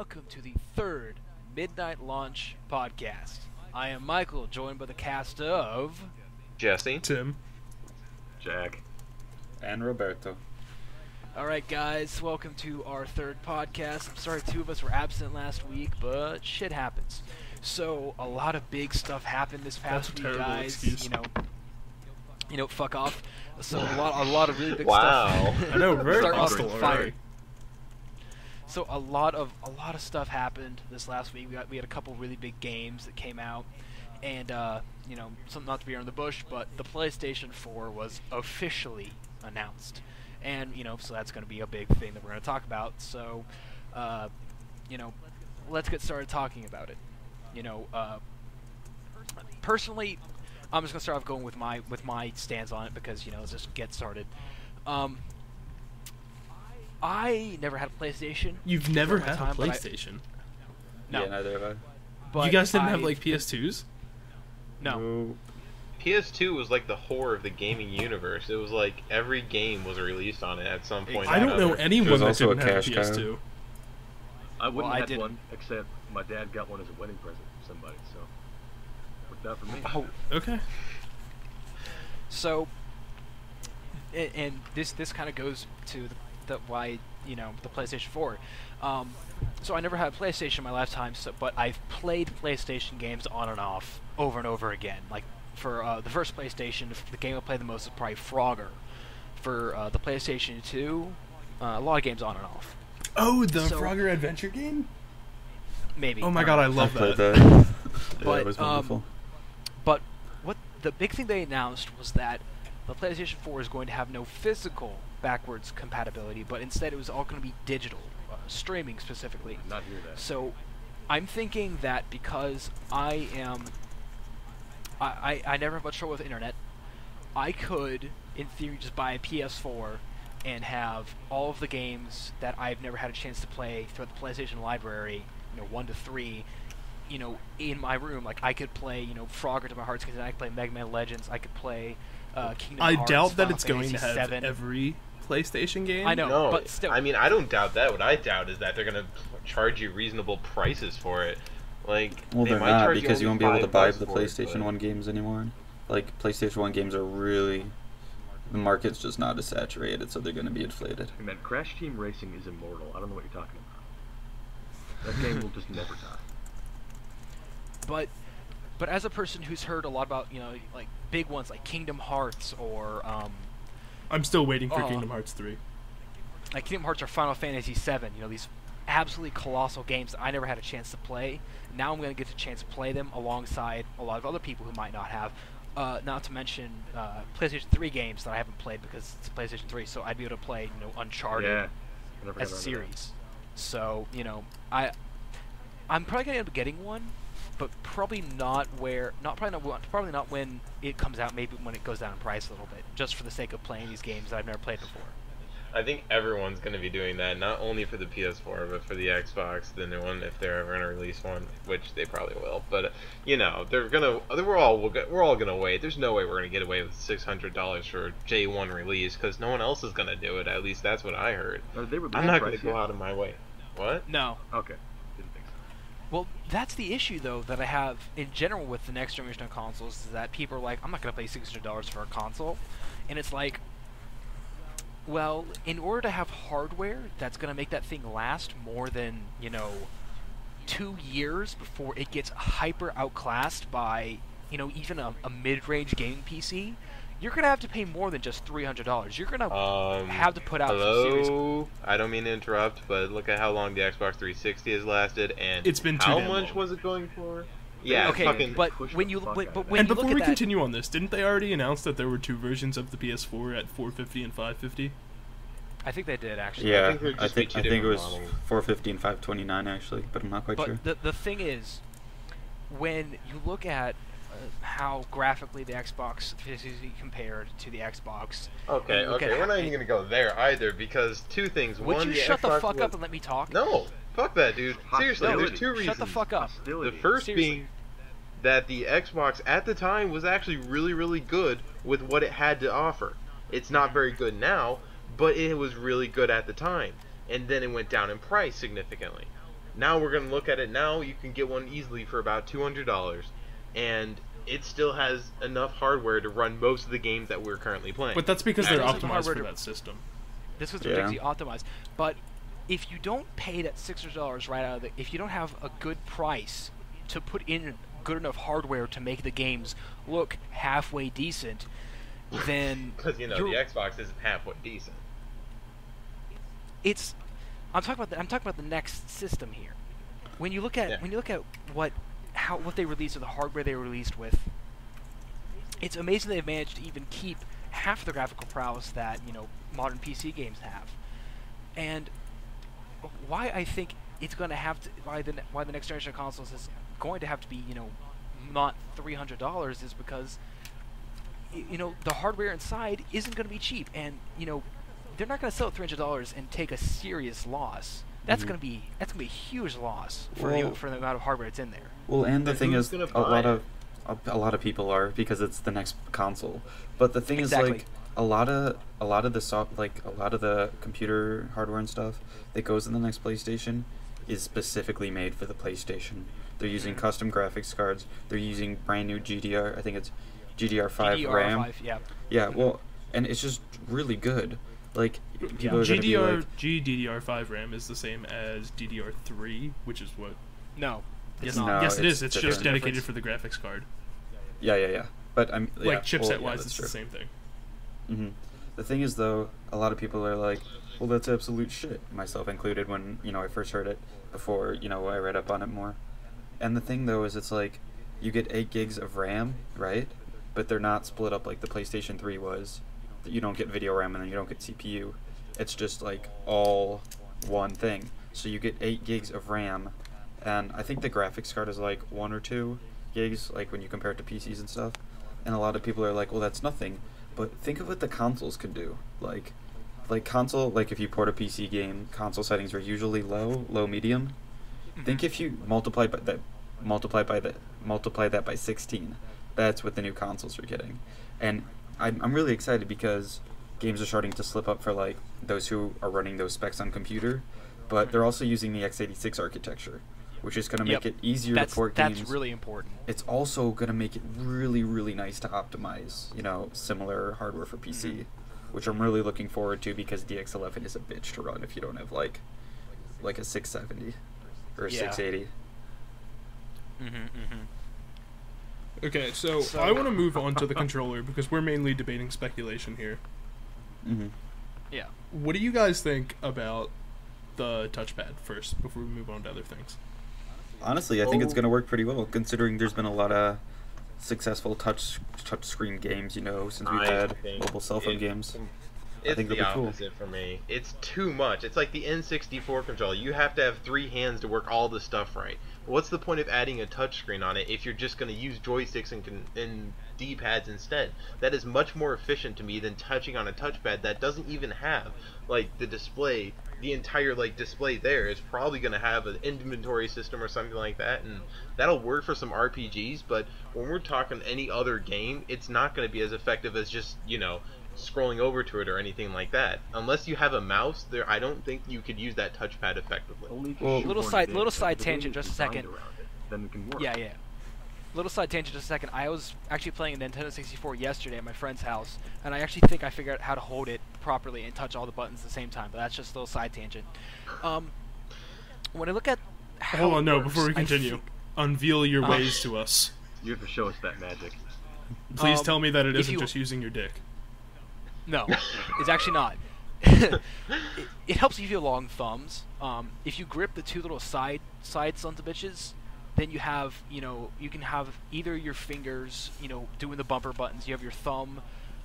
welcome to the third Midnight Launch podcast. I am Michael, joined by the cast of Jesse, Tim, Jack, and Roberto. Alright guys, welcome to our third podcast. I'm sorry two of us were absent last week, but shit happens. So, a lot of big stuff happened this past week, guys. Excuse. You know, fuck off. So, a lot of really big Wow. stuff. I know, very Start off hostile with already. fire. So a lot of stuff happened this last week. We had a couple really big games that came out, and something not to be on the bush, but the PlayStation 4 was officially announced, and so that's going to be a big thing that we're going to talk about. So, let's get started talking about it. Personally, I'm just going to start off going with my stance on it because let's just get started. I never had a PlayStation. You've never had a time, but PlayStation? No. Yeah, neither have I. But You guys didn't I- have, like, PS2s? No. PS2 was like the whore of the gaming universe. It was like every game was released on it at some point. I don't know anyone There's that also a didn't have a cash cow. PS2. I wouldn't Well, I have didn't. one, except my dad got one as a wedding present from somebody, so worked out for me. Oh, Okay. So, and this kind of goes to the why the PlayStation 4. So I never had a PlayStation in my lifetime, but I've played PlayStation games on and off over and over again. Like for the first PlayStation, the game I played the most was probably Frogger. For the PlayStation 2, a lot of games on and off. Oh, the So- Frogger Adventure game? Maybe. Oh my god, I love played that. that. Yeah, But, it was wonderful. But what the big thing they announced was that the PlayStation 4 is going to have no physical backwards compatibility, but instead it was all going to be digital, streaming specifically. Not hear that. So I'm thinking that because I never have much trouble with the internet, I could, in theory, just buy a PS4 and have all of the games that I've never had a chance to play throughout the PlayStation library, 1 to 3, in my room. Like I could play, Frogger to my heart's content. I could play Mega Man Legends. I could play Kingdom I Hearts. doubt that Final it's going to Fantasy have 7. every PlayStation game. I know, no. but still. I mean, I don't doubt that. What I doubt is that they're gonna charge you reasonable prices for it. Like, Well, they they're might not, charge because you only won't be able to buy $5 the for it, PlayStation but- 1 games anymore. Like, PlayStation 1 games are really... The market's just not as saturated, so they're going to be inflated. Hey man, Crash Team Racing is immortal. I don't know what you're talking about. That game will just never die. But as a person who's heard a lot about like big ones like Kingdom Hearts or I'm still waiting for Oh. Kingdom Hearts 3. like Kingdom Hearts or Final Fantasy 7, these absolutely colossal games that I never had a chance to play. Now I'm going to get the chance to play them alongside a lot of other people who might not have. Not to mention PlayStation 3 games that I haven't played because it's PlayStation 3, so I'd be able to play Uncharted Yeah. I never as got a around to that. series. So I'm probably gonna end up getting one, but probably not when it comes out. Maybe when it goes down in price a little bit, just for the sake of playing these games that I've never played before. I think everyone's going to be doing that, not only for the PS4, but for the Xbox, the new one, if they're ever going to release one, which they probably will. But we're all going to wait. There's no way we're going to get away with $600 for J1 release, because no one else is going to do it. At least that's what I heard. They were I'm not going to pricey. go out of my way. What? No. Okay. Didn't think so. Well, that's the issue though that I have in general with the next generation of consoles is that people are like, I'm not gonna pay $600 for a console, and it's like, well, in order to have hardware that's gonna make that thing last more than 2 years before it gets hyper outclassed by even a mid-range gaming PC, you're gonna have to pay more than just $300. You're gonna have to put out some serious. Hello? I don't mean to interrupt, but look at how long the Xbox 360 has lasted, and It's been too how damn much long. was it going for? Yeah, Okay, fucking. but push when the you fuck but, out but of when And you before look we at that, continue on this, didn't they already announce that there were two versions of the PS4 at $450 and $550? I think they did actually. Yeah, think there'd I just be think, two I think it different was models. $450 and $529 actually, but I'm not quite But sure. the thing is, when you look at how graphically the Xbox 360 compared to the Xbox, Okay, and look at okay, we're how- not even gonna go there either because two things. would One, you the shut the Xbox fuck was- up and let me talk? No, fuck that, dude. Seriously, Hostility. there's two reasons. Shut the fuck up. The Hostility. first Seriously. being that the Xbox at the time was actually really, really good with what it had to offer. It's not very good now, but it was really good at the time. And then it went down in price significantly. Now we're gonna look at it. Now you can get one easily for about $200, and it still has enough hardware to run most of the games that we're currently playing. But that's because they're Actually, optimized for hardware- that system. This was Yeah. ridiculously optimized. But if you don't pay that $600 right out of the, if you don't have a good price to put in good enough hardware to make the games look halfway decent, then Because the you're- Xbox isn't halfway decent. it's. I'm talking about the next system here. When you look at what they released or the hardware they released with, it's amazing they've managed to even keep half the graphical prowess that modern PC games have. And why I think it's going to have to why the next generation of consoles is going to have to be not $300 is because the hardware inside isn't going to be cheap, and they're not going to sell at $300 and take a serious loss. That's Mhm. going to be a huge loss for Well- the amount of hardware that's in there. Well, and the Then thing who's is, gonna a lot buy of people are, because it's the next console. But the thing Exactly. is, like, a lot of the computer hardware and stuff that goes in the next PlayStation is specifically made for the PlayStation. They're using custom graphics cards. They're using brand new GDR. I think it's GDR5 RAM. GDR5, yeah. Yeah, well, and it's just really good. Like, people are gonna be like, GDDR5 RAM is the same as DDR3, which is what. No. Yes, No, yes, it it's is. It's different. just dedicated for the graphics card. yeah. But I'm Like chipset well, wise, that's it's true. the same thing. hmm The thing is, though, a lot of people are like, well, that's absolute shit, myself included, when, I first heard it, before, I read up on it more. And the thing, though, is it's like, you get 8 gigs of RAM, right? But they're not split up like the PlayStation 3 was. You don't get video RAM and then you don't get CPU. It's just, like, all one thing. So you get 8 gigs of RAM, and I think the graphics card is like 1 or 2 gigs, like, when you compare it to PCs and stuff. And a lot of people are like, well, that's nothing. But think of what the consoles can do. Like console, like if you port a PC game, console settings are usually low, medium. Think if you multiply that by 16. That's what the new consoles are getting. And I'm really excited because games are starting to slip up for like those who are running those specs on computer, but they're also using the x86 architecture, which is going to make Yep. it easier That's to port games. that's really important. It's also going to make it really, really nice to optimize, similar hardware for PC, Mm-hmm. which I'm really looking forward to because DX11 is a bitch to run if you don't have like a 670 or a Yeah. 680. Okay, so So- I want to move on to the controller because we're mainly debating speculation here. Mm-hmm. Yeah. What do you guys think about the touchpad first before we move on to other things? Honestly, I think it's Oh. going to work pretty well considering there's been a lot of successful touch screen games, since we've I had think mobile cell phone it- games. It's think the it'll be cool. opposite for me. It's too much. It's like the N64 controller. You have to have 3 hands to work all the stuff right. What's the point of adding a touchscreen on it if you're just going to use joysticks and D-pads instead? That is much more efficient to me than touching on a touchpad that doesn't even have like the display. The entire display there is probably going to have an inventory system or something like that, and that'll work for some RPGs. But when we're talking any other game, it's not going to be as effective as just scrolling over to it or anything like that. Unless you have a mouse, I don't think you could use that touchpad effectively. Only if you Well, shoehorn it in, little but side the game tangent, is just a designed second. around it, then it can work. Yeah. Little side tangent, just a second. I was actually playing a Nintendo 64 yesterday at my friend's house, and I actually think I figured out how to hold it properly and touch all the buttons at the same time. But that's just a little side tangent. When I look at how Hold on, it no, works, before we I continue. think- Unveil your ways to us. You have to show us that magic. Please tell me that it if isn't you- just using your dick. No, it's actually not. it helps you feel long thumbs. If you grip the two little side sons of bitches, then you have you can have either your fingers doing the bumper buttons. You have your thumb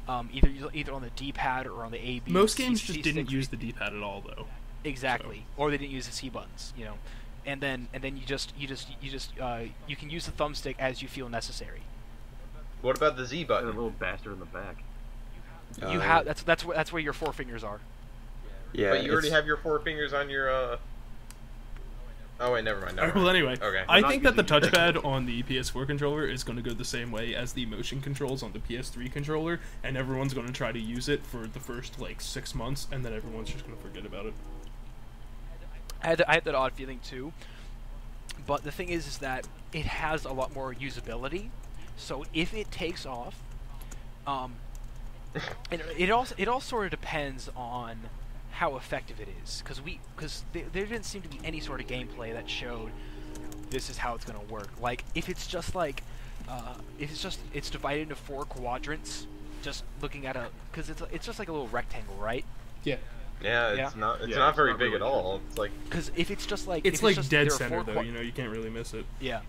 either on the D-pad or on the A B. Most C- games C just stick. didn't use the D-pad at all, though. Exactly, or they didn't use the C buttons. And then you can use the thumbstick as you feel necessary. What about the Z And a button? little bastard in the back. You have that's where your 4 fingers are. Yeah, But you already it's- have your 4 fingers on your Oh wait, never mind. Alright, well, anyway, Okay. I Not think that the using your dick. touchpad on the PS4 controller is going to go the same way as the motion controls on the PS3 controller, and everyone's going to try to use it for the first 6 months, and then everyone's just going to forget about it. I had that odd feeling too. But the thing is that it has a lot more usability. So if it takes off, and it all sort of depends on how effective it is, because there didn't seem to be any sort of gameplay that showed this is how it's going to work. Like if it's just like it's divided into 4 quadrants, just looking at because it's just like a little rectangle, right? Yeah. Yeah, Yeah. it's not Yeah, very it's not big really at all. It's like Because if it's just like It's if like just, dead there are center 4 though. You know, you can't really miss it. Yeah.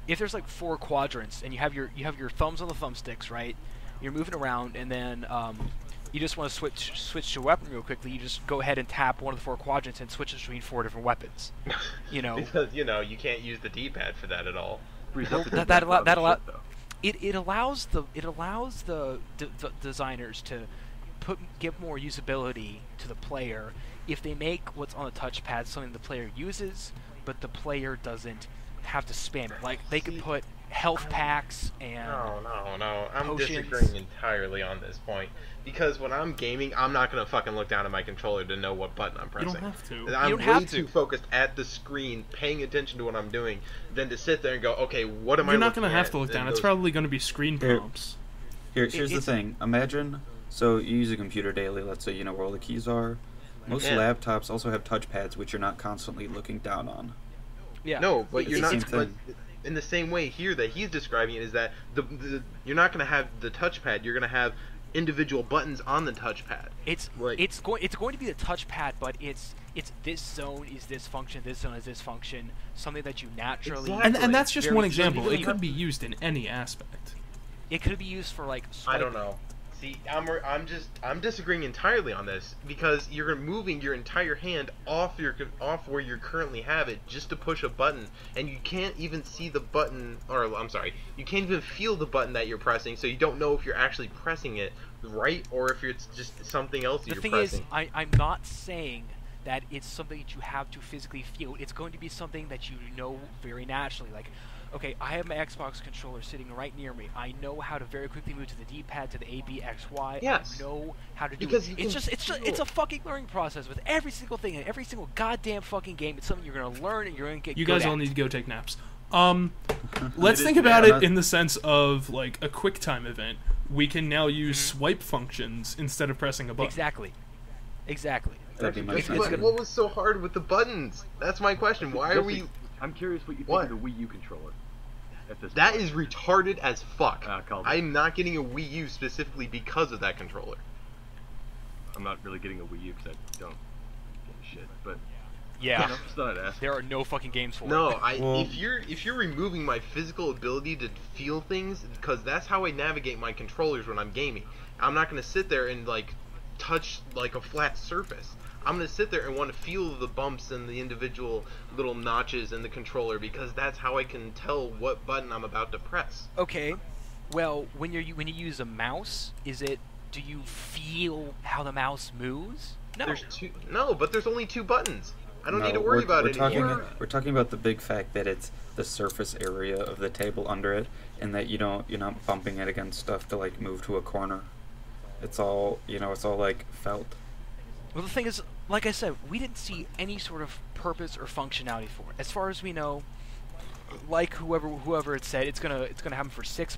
If there's like 4 quadrants and you have your thumbs on the thumbsticks, right? You're moving around, and then you just want to switch to a weapon real quickly. You just go ahead and tap one of the 4 quadrants and switch between 4 different weapons. You know, because you can't use the D-pad for that at all. Frees Well, up the that background allow- that and allow- shit, though. it allows the designers to give more usability to the player if they make what's on the touchpad something the player uses, but the player doesn't have to spam it. Like they could put health packs and No. I'm potions. disagreeing entirely on this point. Because when I'm gaming, I'm not going to fucking look down at my controller to know what button I'm You pressing. don't have to. I'm don't way have to. too focused at the screen, paying attention to what I'm doing, than to sit there and go, okay, what am I You're not looking going to have at? to look And down. It's those- probably going to be screen Here. prompts. Here's the it's- thing. Imagine, so you use a computer daily. Let's say you know where all the keys are. Most Yeah. laptops also have touchpads, which you're not constantly looking down on. yeah. No, but you're It's not. the same But thing. in the same way here that he's describing it is that you're not going to have the touchpad. You're going to have individual buttons on the touchpad. It's Like- going to be the touchpad, but it's this zone is this function, this zone is this function, something that you naturally. Exactly. And that's just Very one easily example. It use. could be used in any aspect. It could be used for like. I don't swiping. know. See, I'm disagreeing entirely on this because you're moving your entire hand off where you currently have it just to push a button, and you can't even see the button, or I'm sorry, you can't even feel the button that you're pressing, so you don't know if you're actually pressing it right or if it's just something else The you're thing pressing. is, I'm not saying that it's something that you have to physically feel. It's going to be something that you know very naturally. Like, okay, I have my Xbox controller sitting right near me. I know how to very quickly move to the D-pad, to the A, B, X, Y. Yes. I know how to do Because it. you It's can just feel it's a it. fucking learning process with every single thing and every single goddamn fucking game. It's something you're gonna learn and you're gonna get. You good guys all at. need to go take naps. Let's It think is about bad. it in the sense of like a QuickTime event. We can now use swipe functions instead of pressing a button. Exactly. That'd be It's much But easier. what was so hard with the buttons? That's my question. Why are we? I'm curious what you think What? of the Wii U controller. At this That point. is retarded as fuck. Calvin. I'm not getting a Wii U specifically because of that controller. I'm not really getting a Wii U because I don't give a shit. But Yeah. I'm just not asking. There are no fucking games for No, it. Well- if you're removing my physical ability to feel things, because that's how I navigate my controllers when I'm gaming. I'm not gonna sit there and like touch like a flat surface. I'm gonna sit there and want to feel the bumps and the individual little notches in the controller because that's how I can tell what button I'm about to press. Okay, well, when you use a mouse, do you feel how the mouse moves? No. But there's only 2 buttons. I don't need No, to worry we're, about we're it talking, anymore. We're talking about the big fact that it's the surface area of the table under it, and that you're not bumping it against stuff to like move to a corner. It's all it's all like felt. Well, the thing is, like I said, we didn't see any sort of purpose or functionality for it. As far as we know, like whoever it said, it's gonna happen for 6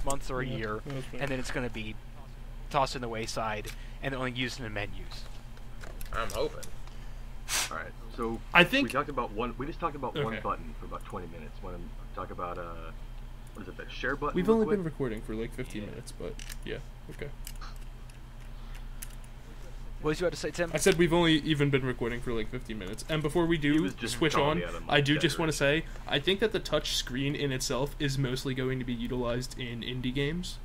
months or a year, and then it's gonna be tossed in the wayside and only used in the menus. I'm hoping. All right. So I think- we talked about one. We just talked about one Okay. button for about 20 minutes. Want to talk about what is it? That share button. We've real only quick? been recording for like 15 minutes, but yeah, okay. What was you about to say, Tim? I said we've only even been recording for like 15 minutes. And before we He do was just switch calling on, me out on my I do just want to generation. say, I think that the touch screen in itself is mostly going to be utilized in indie games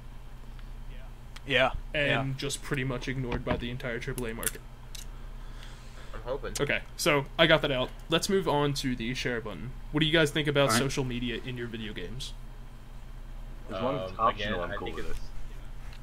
Yeah. and just pretty much ignored by the entire AAA market. I'm hoping. Okay, so I got that out. Let's move on to the share button. What do you guys think about Alright. social media in your video games? As long as it's optional, Again, I'm I cool think with it.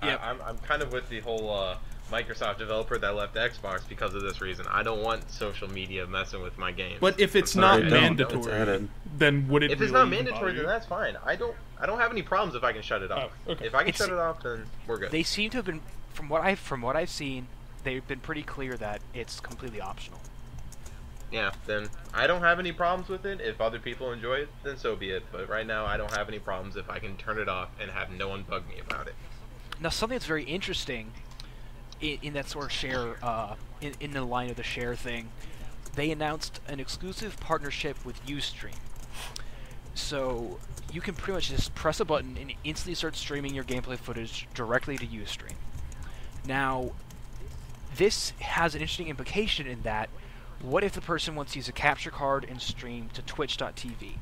Yep. I'm kind of with the whole Microsoft developer that left Xbox because of this reason. I don't want social media messing with my games. But if it's I'm not sorry, I don't. mandatory, It's added. then would it if it's really not even mandatory, bother then you? that's fine. I don't have any problems if I can shut it off. Oh, okay. If I can It's- shut it off, then we're good. They seem to have been, from what I've seen, they've been pretty clear that it's completely optional. yeah, then I don't have any problems with it. If other people enjoy it, then so be it. But right now, I don't have any problems if I can turn it off and have no one bug me about it. Now, something that's very interesting in that sort of share, in the line of the share thing, they announced an exclusive partnership with Ustream. So you can pretty much just press a button and instantly start streaming your gameplay footage directly to Ustream. Now, this has an interesting implication in that, what if the person wants to use a capture card and stream to twitch.tv?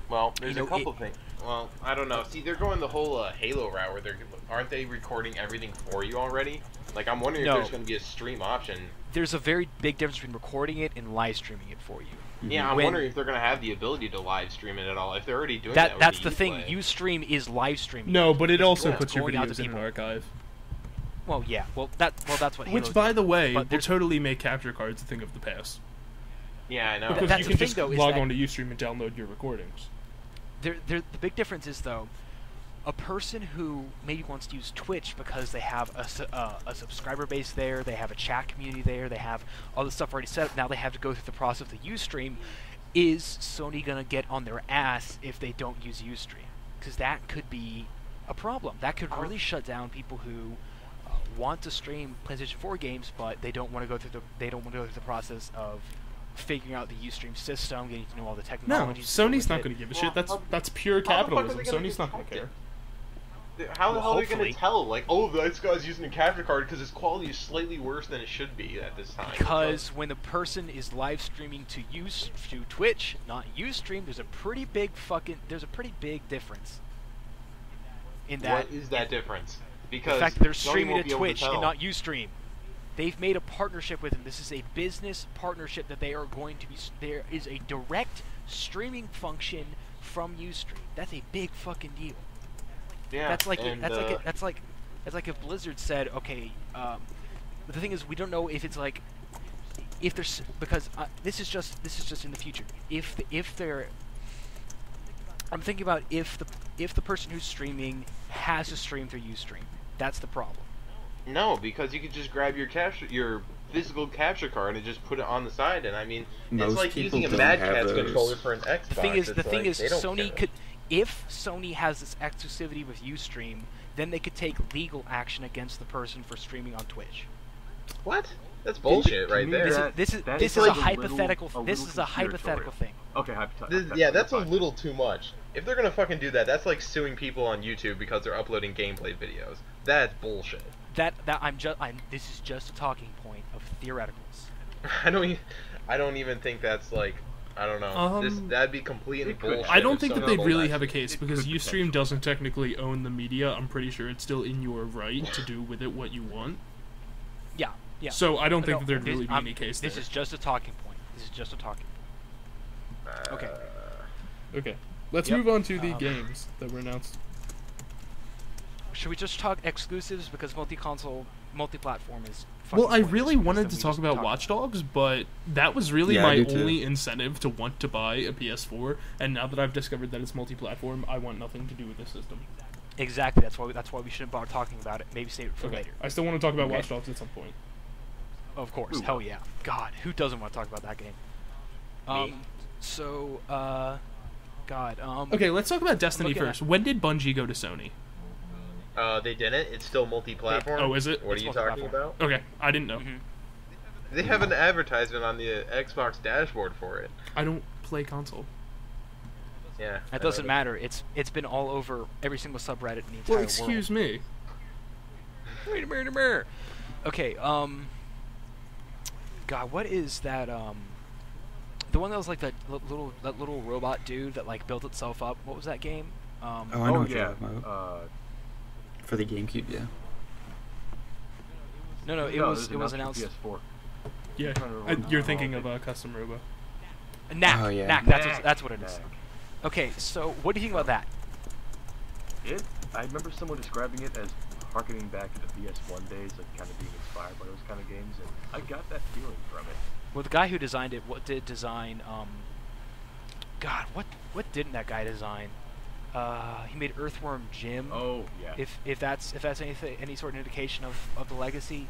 Well, there's You know, a couple things. Well, I don't know. See, they're going the whole Halo route where aren't they recording everything for you already? Like, I'm wondering No. if there's going to be a stream option. There's a very big difference between recording it and live streaming it for you. Yeah, I'm When- wondering if they're going to have the ability to live stream it at all. If they're already doing That's with the thing. Uplay. Ustream is live streaming. No, but it also Yeah. puts your Going out to videos in an people. archive. Well, yeah. That's what. Which, Halo's by the way, but will there's- totally make capture cards a thing of the past. Yeah, I know. But Because that's you the can thing, just though, is log that- onto Ustream and download your recordings. the big difference is, though, a person who maybe wants to use Twitch because they have a subscriber base there, they have a chat community there, they have all this stuff already set up, now they have to go through the process of the Ustream. Is Sony going to get on their ass if they don't use Ustream? Because that could be a problem. That could really shut down people who want to stream PlayStation 4 games, but they don't want to go through the process of figuring out the Ustream system, getting to know all the No, technology. Sony's not going to give a shit. That's pure How the fuck are capitalism. they gonna Sony's not going to detect care. How the hell are they going hopefully. to tell? Like, oh, this guy's using a capture card because its quality is slightly worse than it should be at this time. Because when the person is live streaming to Twitch, not Ustream, there's a pretty big difference. In that, What is that difference? the Because fact that they're Sony streaming won't to be able Twitch tell. and not Ustream. They've made a partnership with them. This is a business partnership that they are going to be. There is a direct streaming function from Ustream. That's a big fucking deal. Yeah, That's like and, that's like if Blizzard said, okay. But the thing is, we don't know if it's like if there's because this is just in the future. If they're, I'm thinking about if the person who's streaming has to stream through Ustream. That's the problem. No, because you could just grab your physical capture card and just put it on the side, and I mean, Most it's like people using a don't Mad have Catz those. controller for an Xbox. The thing is, It's like, they don't Sony care. could, if Sony has this exclusivity with Ustream, then they could take legal action against the person for streaming on Twitch. What? That's bullshit To right me, there. This is that this is is a like a hypothetical. little This is a hypothetical conspiratorial. thing. Okay, hypothetical. Yeah, that's a fine. little too much. If they're gonna fucking do that, that's like suing people on YouTube because they're uploading gameplay videos. That's bullshit. This is just a talking point of theoreticals. I don't even think that's like, I don't know. That'd be completely it could. bullshit. I don't if think that someone they'd told really that. have a case It because could Ustream potentially. doesn't technically own the media. I'm pretty sure it's still in your right to do with it what you want. Yeah, yeah. So I don't think that there'd this- really be I'm- any case there. This is just a talking point. This is just a talking point. Okay. Okay, let's Yep. move on to the Um, games that were announced. Should we just talk exclusives because multi-console, multi-platform is. Well, I fucking really pointless wanted because to then talk we just about talk- Watch Dogs, but that was really Yeah, I my do too. only incentive to want to buy a PS4. And now that I've discovered that it's multi-platform, I want nothing to do with this system. Exactly. That's why we shouldn't bother talking about it. Maybe save it for Okay, later. I still want to talk about Okay. Watch Dogs at some point. Of course. Ooh. Hell yeah. God, who doesn't want to talk about that game? Me. So, God, Okay, let's talk about Destiny looking at- first. When did Bungie go to Sony? They didn't. It's still multi-platform. Oh, is it? What It's are you talking multi-platform. about? Okay, I didn't know. Mhm. They have an advertisement on the Xbox dashboard for it. I don't play console. Yeah. That doesn't matter. It's been all over every single subreddit in the entire Well, world. excuse me. Wait a minute. Okay, God, what is that, the one that was like that little robot dude that like built itself up? What was that game? Oh, I know what yeah. you're talking about. For the GameCube, yeah. No, it was announced. PS4. Yeah, trying to remember you're how thinking they- of Custom Robo. Knack. Oh, yeah. Knack. That's what it is. Okay, so what do you think about that? I remember someone describing it as harkening back to the PS1 days, like kind of being inspired by those kind of games, and I got that feeling from it. Well, the guy who designed it, did design? God, what didn't that guy design? He made Earthworm Jim. Oh yeah. If that's any sort of indication of the legacy.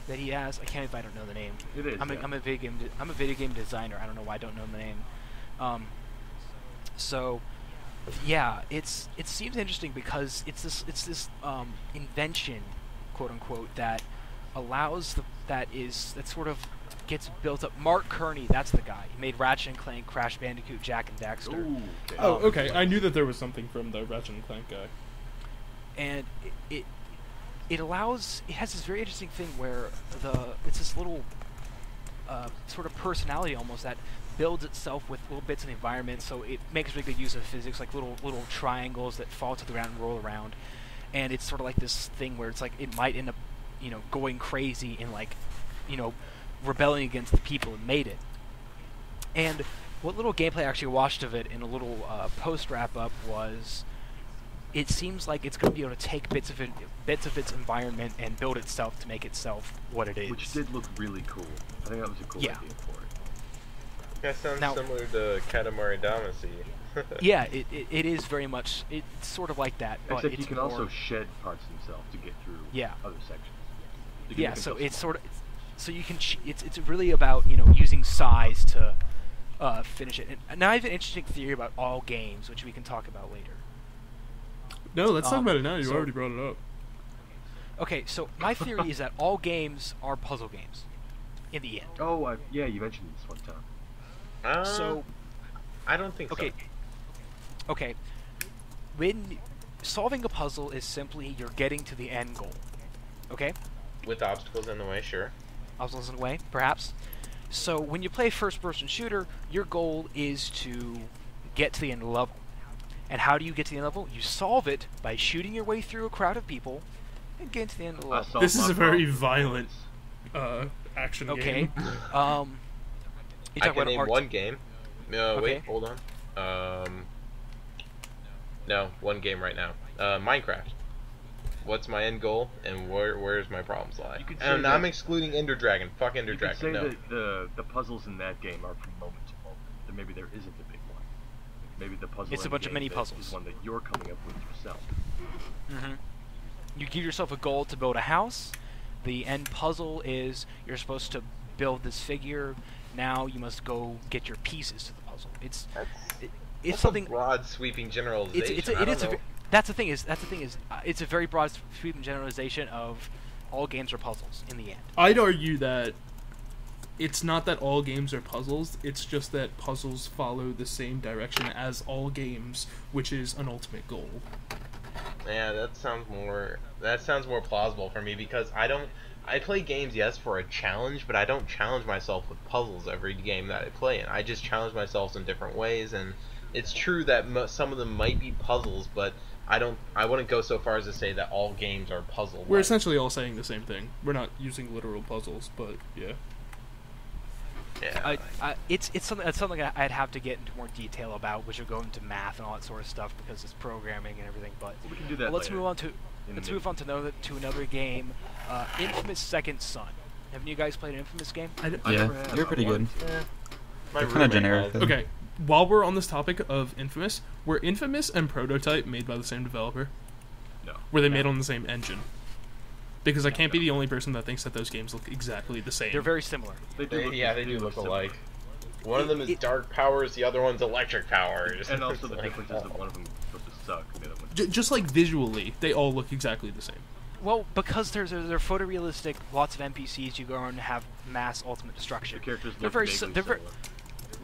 that he has. I can't if I don't know the name. It is. I'm a video game designer. I don't know why I don't know the name. So yeah, it seems interesting because it's this invention, quote unquote, that allows that sort of gets built up. Mark Kearney, that's the guy. He made Ratchet and Clank, Crash Bandicoot, Jak and Daxter. Ooh, okay. Oh, okay. I knew that there was something from the Ratchet and Clank guy. And it has this very interesting thing where it's this little sort of personality almost that builds itself with little bits of the environment, so it makes really good use of physics, like little triangles that fall to the ground and roll around. And it's sort of like this thing where it's like it might end up, going crazy and like, rebelling against the people who made it. And what little gameplay I actually watched of it in a little post wrap up was, it seems like it's going to be able to take bits of its environment and build itself to make itself what it is. Which did look really cool. I think that was a cool idea for it. That sounds Now- similar to Katamari Damacy. Yeah, it is very much. It's sort of like that, but Except it's you can more, also shed parts himself to get through Yeah. other sections. You can Yeah, make so himself it's small. sort of so you can it's really about using size to finish it. And now I have an interesting theory about all games, which we can talk about later. No, let's talk Um, about it now. You so- already brought it up. Okay, so my theory is that all games are puzzle games, in the end. Oh, yeah, you mentioned this one time. So I don't think okay, so. okay, when solving a puzzle is simply you're getting to the end goal. Okay. With obstacles in the way, sure. Obstacles in the way, perhaps. So when you play a first-person shooter, your goal is to get to the end of the level. And how do you get to the end of the level? You solve it by shooting your way through a crowd of people and getting to the end of the level. Solve This is my a very problems. violent action Okay. game. You I talk can about name art. one game. Okay. Wait, hold on. No, one game right now. Minecraft. What's my end goal, and where's my problems lie? You could And say I'm that- excluding Ender Dragon. Fuck Ender You could say Dragon. No. that the puzzles in that game are from moment to moment. That maybe there isn't a big one. Maybe the puzzle It's a in bunch of game mini that puzzles. is one that you're coming up with yourself. Mm-hmm. You give yourself a goal to build a house. The end puzzle is you're supposed to build this figure. Now you must go get your pieces to the puzzle. It's That's something. a broad, sweeping generalization. I don't know. That's the thing is it's a very broad sweeping generalization of all games are puzzles in the end. I'd argue that it's not that all games are puzzles, it's just that puzzles follow the same direction as all games, which is an ultimate goal. Yeah, that sounds more plausible for me because I play games, yes, for a challenge, but I don't challenge myself with puzzles every game that I play in. I just challenge myself in different ways, and it's true that some of them might be puzzles, but I wouldn't go so far as to say that all games are puzzle. We're essentially all saying the same thing. We're not using literal puzzles, but yeah. Yeah. It's something I'd have to get into more detail about, which would go into math and all that sort of stuff because it's programming and everything. But We can do that let's later. move on to In let's the- move on to another game, Infamous Second Son. Haven't you guys played an Infamous game? I I Yeah, never have. you're pretty I good. wanted to. My They're kinda roommate generic, has- though. Okay, while we're on this topic of Infamous, were Infamous and Prototype made by the same developer? No. Were they No. made on the same engine? Because I can't be the only person that thinks that those games look exactly the same. They're very similar. They do look, They do look similar. alike. One of them is It- dark powers, the other one's electric powers. And also the Like, difference is that one of them is supposed to suck. The other one. Just like visually, they all look exactly the same. Well, because they're photorealistic, lots of NPCs, you go around and have mass ultimate The destruction. characters They're look very vaguely they're very,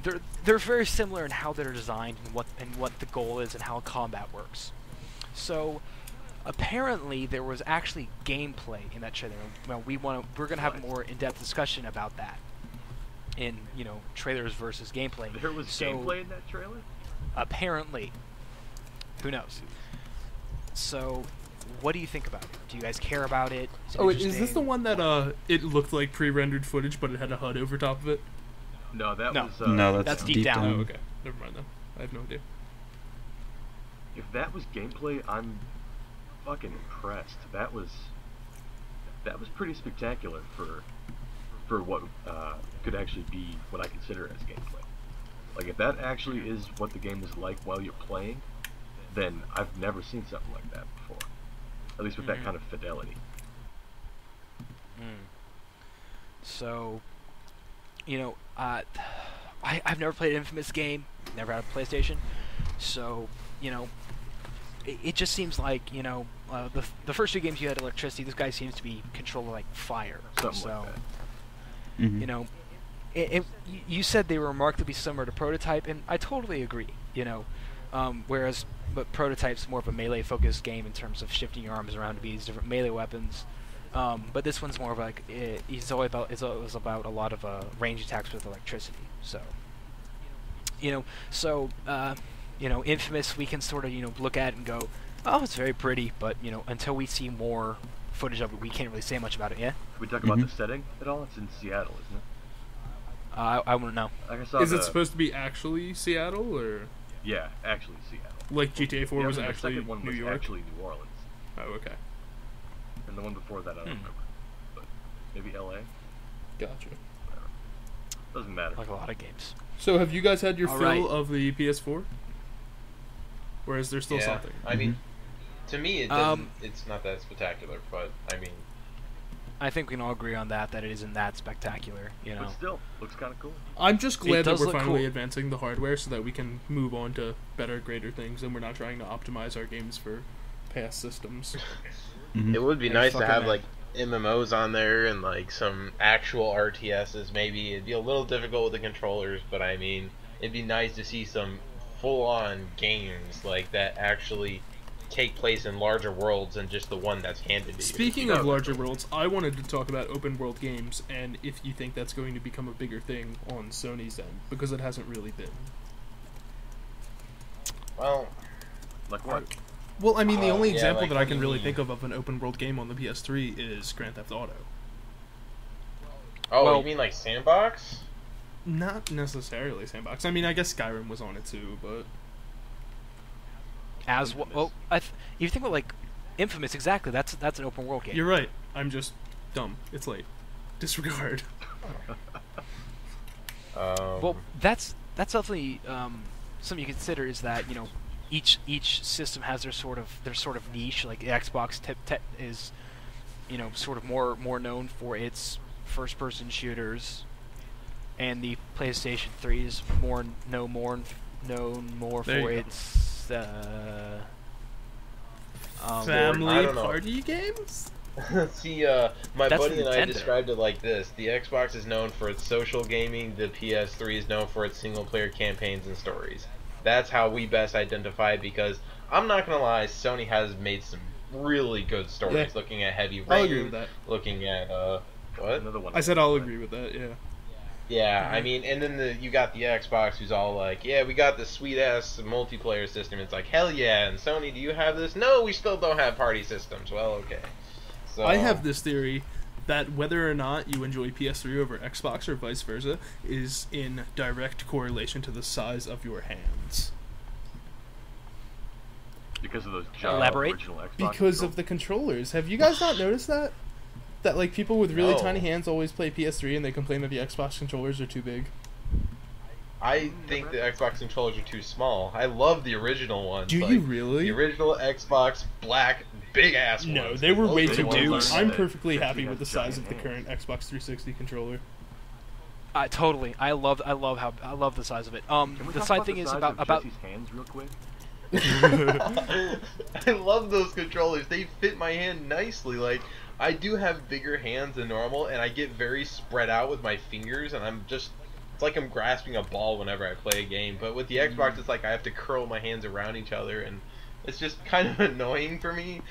similar. they're very similar in how they're designed and what the goal is and how combat works. So apparently there was actually gameplay in that trailer. Well, we're gonna have a more in-depth discussion about that in trailers versus gameplay. There was So, gameplay in that trailer? apparently. Who knows? So what do you think about it? Do you guys care about it? Is it Oh, is this interesting? the one that it looked like pre-rendered footage, but it had a HUD over top of it? No, that No. was... No, That's that's Deep deep Down. Oh, down. okay. Never mind then. I have no idea. If that was gameplay, I'm fucking impressed. That was pretty spectacular for what could actually be what I consider as gameplay. Like, if that actually is what the game is like while you're playing, then I've never seen something like that before. At least with that kind of fidelity. So, you know, I've never played an Infamous game, never had a PlayStation, so, you know, it just seems like, you know, the first two games you had electricity, this guy seems to be controlling like fire. Something so, like that. you know, you said they were remarkably similar to Prototype, and I totally agree. You know, but Prototype's more of a melee-focused game in terms of shifting your arms around to be these different melee weapons. But this one's more of like it's always about a lot of range attacks with electricity. So, you know, Infamous, we can sort of, you know, look at it and go, oh, it's very pretty, but, you know, until we see more footage of it, we can't really say much about it. Yeah. Can we talk about the setting at all? It's in Seattle, isn't it? I wouldn't know. Like I saw Is it supposed to be actually Seattle, or Yeah, actually Seattle. like GTA 4 Yeah, was the actually second one New was York? actually New Orleans, Oh, okay. and the one before that I don't remember, but maybe LA. Gotcha. Doesn't matter. Like a lot of games. So have you guys had your All fill right. of the PS4? Or is there still Yeah, something? I mean, to me, it doesn't. It's not that spectacular, but I mean, I think we can all agree on that it isn't that spectacular, you know. But still, looks kind of cool. I'm just glad that does we're look finally cool. advancing the hardware so that we can move on to better, greater things, and we're not trying to optimize our games for past systems. it would be Hey, nice to fucking have man. like MMOs on there and like some actual RTSs. Maybe it'd be a little difficult with the controllers, but I mean, it'd be nice to see some full-on games like that actually take place in larger worlds than just the one that's handed to you. Speaking of larger worlds, I wanted to talk about open world games, and if you think that's going to become a bigger thing on Sony's end, because it hasn't really been. Well, Like what? Well, I mean, the only yeah, example like, that I what can do you really mean? think of an open world game on the PS3 is Grand Theft Auto. oh, Well- you mean like Sandbox? Not necessarily Sandbox. I mean, I guess Skyrim was on it too, but As well, you think about like Infamous, exactly. That's an open world game. you're right. I'm just dumb. It's late. Disregard. Well, that's definitely something you consider is that, you know, each system has their sort of niche. Like the Xbox is, you know, sort of more known for its first person shooters, and the PlayStation 3 is known more There for you go. its I Family don't know. party games? See, my That's buddy and I Nintendo. described it like this. The Xbox is known for its social gaming, the PS3 is known for its single-player campaigns and stories. That's how we best identify it, because I'm not gonna lie, Sony has made some really good stories, Yeah. looking at Heavy I'll agree Rain, with that. looking at, what? Another one. I said I'll agree with that, yeah. Yeah, I mean, and then you got the Xbox who's all like, yeah, we got the sweet-ass multiplayer system. It's like, hell yeah, and Sony, do you have this? No, we still don't have party systems. Well, okay. So, I have this theory that whether or not you enjoy PS3 over Xbox or vice versa is in direct correlation to the size of your hands. Because of those giant Elaborate. original Xbox Because of the controllers. Have you guys not noticed that? That like people with really No. tiny hands always play PS3 and they complain that the Xbox controllers are too big. I think the Xbox controllers are too small. I love the original ones. Do like, you really? The original Xbox black big ass ones. No, they were way Those are too the big. ones do. I'm that- perfectly that happy he with the has size of giant the current Xbox 360 controller. Totally. I love the size of it. Can we The talk side about thing the is size about of Jesse's hands real quick? I love those controllers. They fit my hand nicely. Like, I do have bigger hands than normal, and I get very spread out with my fingers, and it's like I'm grasping a ball whenever I play a game. But with the Xbox, it's like I have to curl my hands around each other, and it's just kind of annoying for me.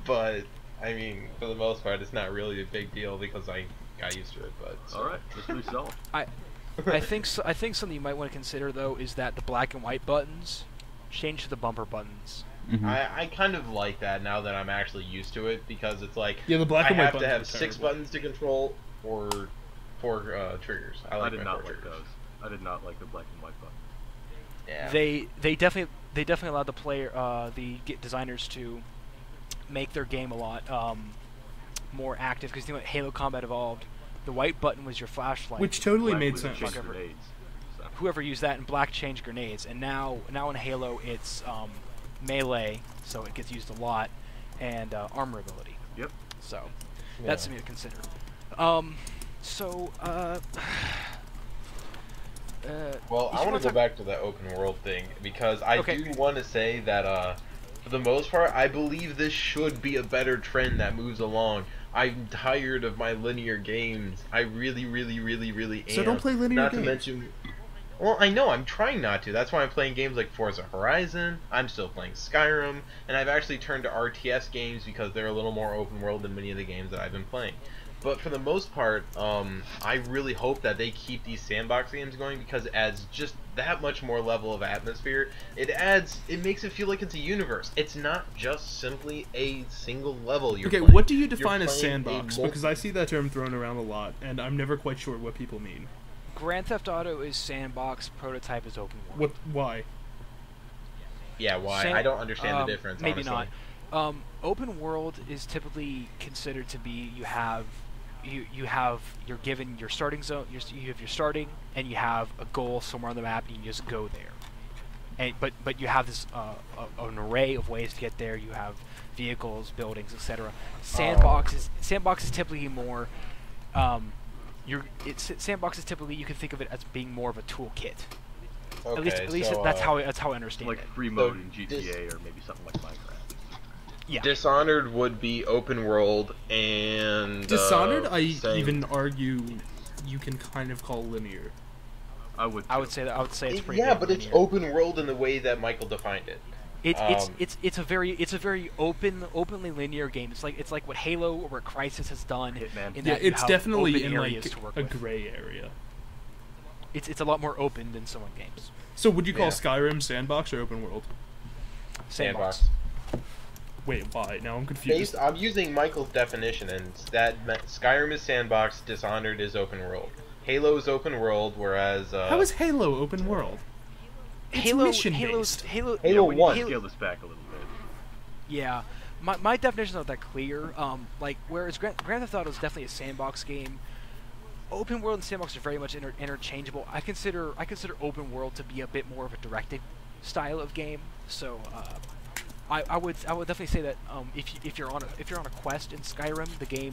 But I mean, for the most part, it's not really a big deal because I got used to it. But so. All right, mystery solved. I think something you might want to consider though is that the black and white buttons change to the bumper buttons. Mhm. I kind of like that now that I'm actually used to it, because it's like Yeah, the black I and white have to buttons have are 6 terrible. buttons to control or 4 triggers. I I like did my not 4 like triggers. those. I did not like the black and white button. Yeah. They definitely allowed the player designers to make their game a lot more active, because you know what, Halo Combat Evolved, the white button was your flashlight. Which totally Black made was sense. change Fuck grenades. So. Whoever used that, and black changed grenades, and now in Halo it's melee, so it gets used a lot, and armor ability. Yep. So Yeah. that's something to consider. So, Well, you I want wanna to go talk- back to the open world thing because I Okay. do want to say that for the most part, I believe this should be a better trend that moves along. I'm tired of my linear games. I really, really, really, really am. So don't play linear Not games. to mention, well, I know I'm trying not to. That's why I'm playing games like Forza Horizon. I'm still playing Skyrim, and I've actually turned to RTS games because they're a little more open world than many of the games that I've been playing. But for the most part, I really hope that they keep these sandbox games going because it adds just that much more level of atmosphere. It makes it feel like it's a universe. It's not just simply a single level you're Okay, playing. what do you You're define as playing a sandbox? multi- Because I see that term thrown around a lot, and I'm never quite sure what people mean. Grand Theft Auto is sandbox, prototype is open world. Why? Yeah, why? San- I don't understand the difference, Maybe honestly. not. Open world is typically considered to be you're given your starting zone, you have your starting, and you have a goal somewhere on the map, and you just go there. And but you have this an array of ways to get there. You have vehicles, buildings, etc. Sandbox is typically more. Sandbox is typically, you can think of it as being more of a toolkit. Okay, At least so, that's how I understand Like it. free mode So in GTA or maybe something like Minecraft. Yeah. Dishonored would be open world, and Dishonored, I same- even argue you can kind of call linear. I would say it's pretty. yeah, big but it's linear. open world in the way that Michael defined it. It's a very openly linear game. It's like what Halo or what Crysis has done. Hitman. In Yeah, that you it's have definitely open in areas like to work a with. gray area. It's a lot more open than some games. So would you call Yeah. Skyrim sandbox or open world? Sandbox. Wait, why? Now I'm confused. I'm using Michael's definition, and Skyrim is sandbox, Dishonored is open world. Halo is open world, whereas How is Halo open world? It's Halo's mission-based. Halo we need 1. to scale this back a little bit. Yeah, my definition's not that clear. Like whereas Grand Theft Auto is definitely a sandbox game. Open world and sandbox are very much interchangeable. I consider open world to be a bit more of a directed style of game. So I would definitely say that if you're on a quest in Skyrim, the game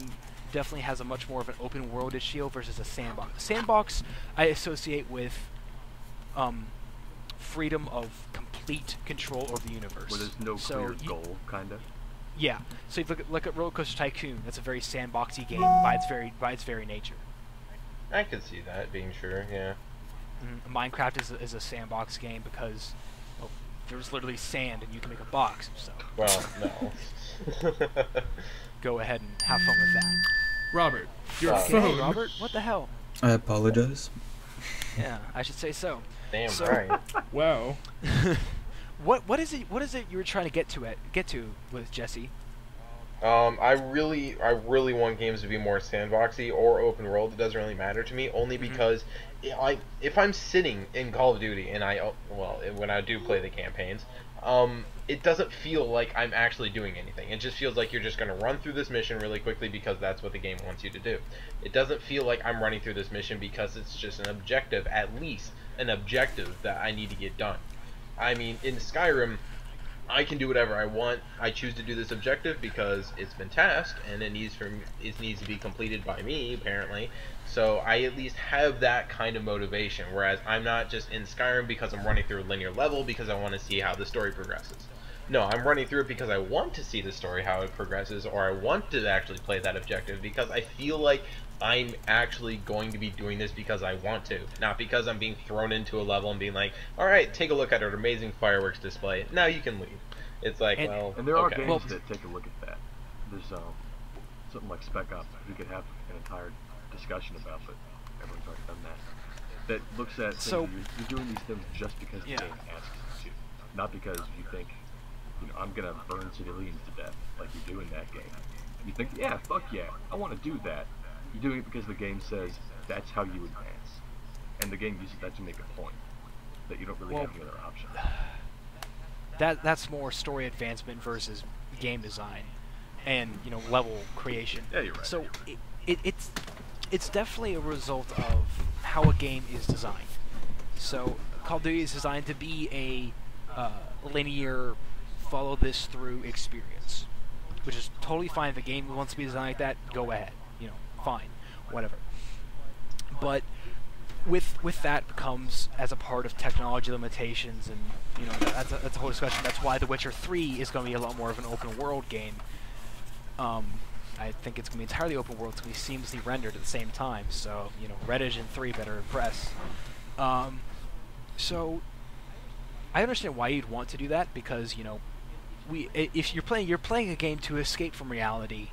definitely has a much more of an open worldish feel versus a sandbox. Sandbox I associate with freedom of complete control over the universe. Where there's no So clear you- goal, kind of. Yeah. So you look at Roller Coaster Tycoon. That's a very sandboxy game by its very nature. I could see that being true, yeah. Minecraft is a sandbox game because there's literally sand and you can make a box. So Well, no. go ahead and have fun with that. Robert, your Okay, Okay, phone. Robert, what the hell? I apologize. Yeah, I should say so. Damn So- right. Wow. What is it you were trying to get to with Jesse? I really want games to be more sandboxy or open world. It doesn't really matter to me, only because if I'm sitting in Call of Duty and when I do play the campaigns, it doesn't feel like I'm actually doing anything. It just feels like you're just going to run through this mission really quickly because that's what the game wants you to do. It doesn't feel like I'm running through this mission because it's just an objective, at least an objective that I need to get done. I mean, in Skyrim, I can do whatever I want. I choose to do this objective because it's been tasked and it needs to be completed by me, apparently. So I at least have that kind of motivation, whereas I'm not just in Skyrim because I'm running through a linear level because I want to see how the story progresses. No, I'm running through it because I want to see the story, how it progresses, or I want to actually play that objective because I feel like I'm actually going to be doing this because I want to, not because I'm being thrown into a level and being like, alright, take a look at our amazing fireworks display. Now you can leave. It's like, And- well, And there are okay. games Well- that take a look at that. There's something like Spec Ops we could have an entire discussion about, but everyone's already done that. That looks at things So- you're doing these things just because Yeah. the game asks you to, not because you think, I'm gonna burn civilians to death like you do in that game. You think, yeah, fuck yeah, I want to do that. You're doing it because the game says that's how you advance, and the game uses that to make a point that you don't really Well, have any other option. That's more story advancement versus game design and level creation. Yeah, you're right. So it's definitely a result of how a game is designed. So Call of Duty is designed to be a linear, follow this through experience, which is totally fine. If a game wants to be designed like that, go ahead. Fine, whatever. But with that comes as a part of technology limitations, and that's a whole discussion. That's why The Witcher 3 is going to be a lot more of an open world game. I think it's going to be entirely open world. It's going to be seamlessly rendered at the same time. So Red Engine 3 better impress. So I understand why you'd want to do that, because if you're playing a game to escape from reality,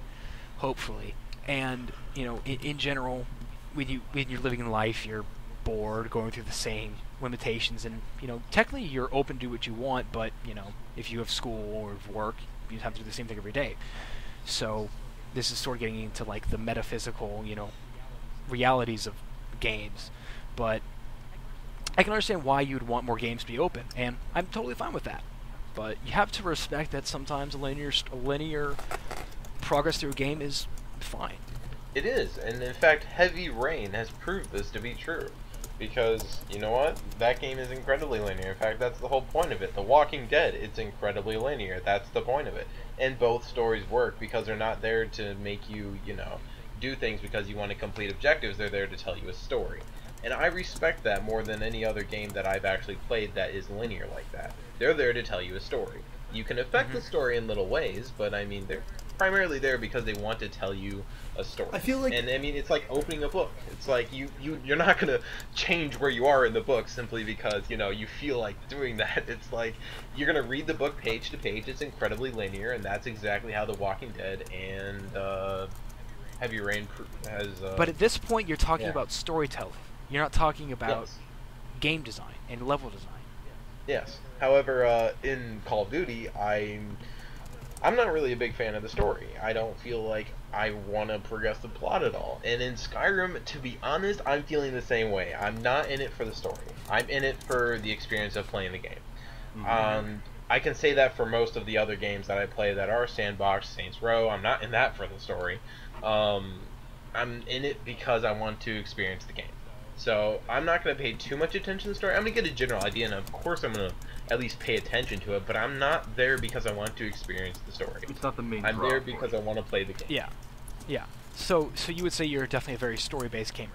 hopefully, and in general, when you're living in life, you're bored, going through the same limitations, and technically you're open to do what you want, but if you have school or work, you have to do the same thing every day. So this is sort of getting into like the metaphysical realities of games, but I can understand why you'd want more games to be open, and I'm totally fine with that. But you have to respect that sometimes a linear progress through a game is fine. It is, and in fact, Heavy Rain has proved this to be true. Because, you know what? That game is incredibly linear. In fact, that's the whole point of it. The Walking Dead, it's incredibly linear. That's the point of it. And both stories work because they're not there to make you, do things because you want to complete objectives. They're there to tell you a story. And I respect that more than any other game that I've actually played that is linear like that. They're there to tell you a story. You can affect the story in little ways, but I mean, they're primarily there because they want to tell you a story. I feel like, and I mean, it's like opening a book. It's like you're not gonna change where you are in the book simply because you feel like doing that. It's like you're gonna read the book page to page. It's incredibly linear, and that's exactly how The Walking Dead and Heavy Rain has. But at this point, you're talking yeah. about storytelling. You're not talking about Yes. game design and level design. Yes. However, in Call of Duty, I'm not really a big fan of the story. I don't feel like I want to progress the plot at all. And in Skyrim, to be honest, I'm feeling the same way. I'm not in it for the story. I'm in it for the experience of playing the game. Mhm. I can say that for most of the other games that I play that are sandbox, Saints Row. I'm not in that for the story. I'm in it because I want to experience the game. So I'm not going to pay too much attention to the story. I'm going to get a general idea, and of course I'm going to at least pay attention to it, but I'm not there because I want to experience the story. It's not the main I'm draw there for because you. I want to play the game. Yeah. So you would say you're definitely a very story-based gamer.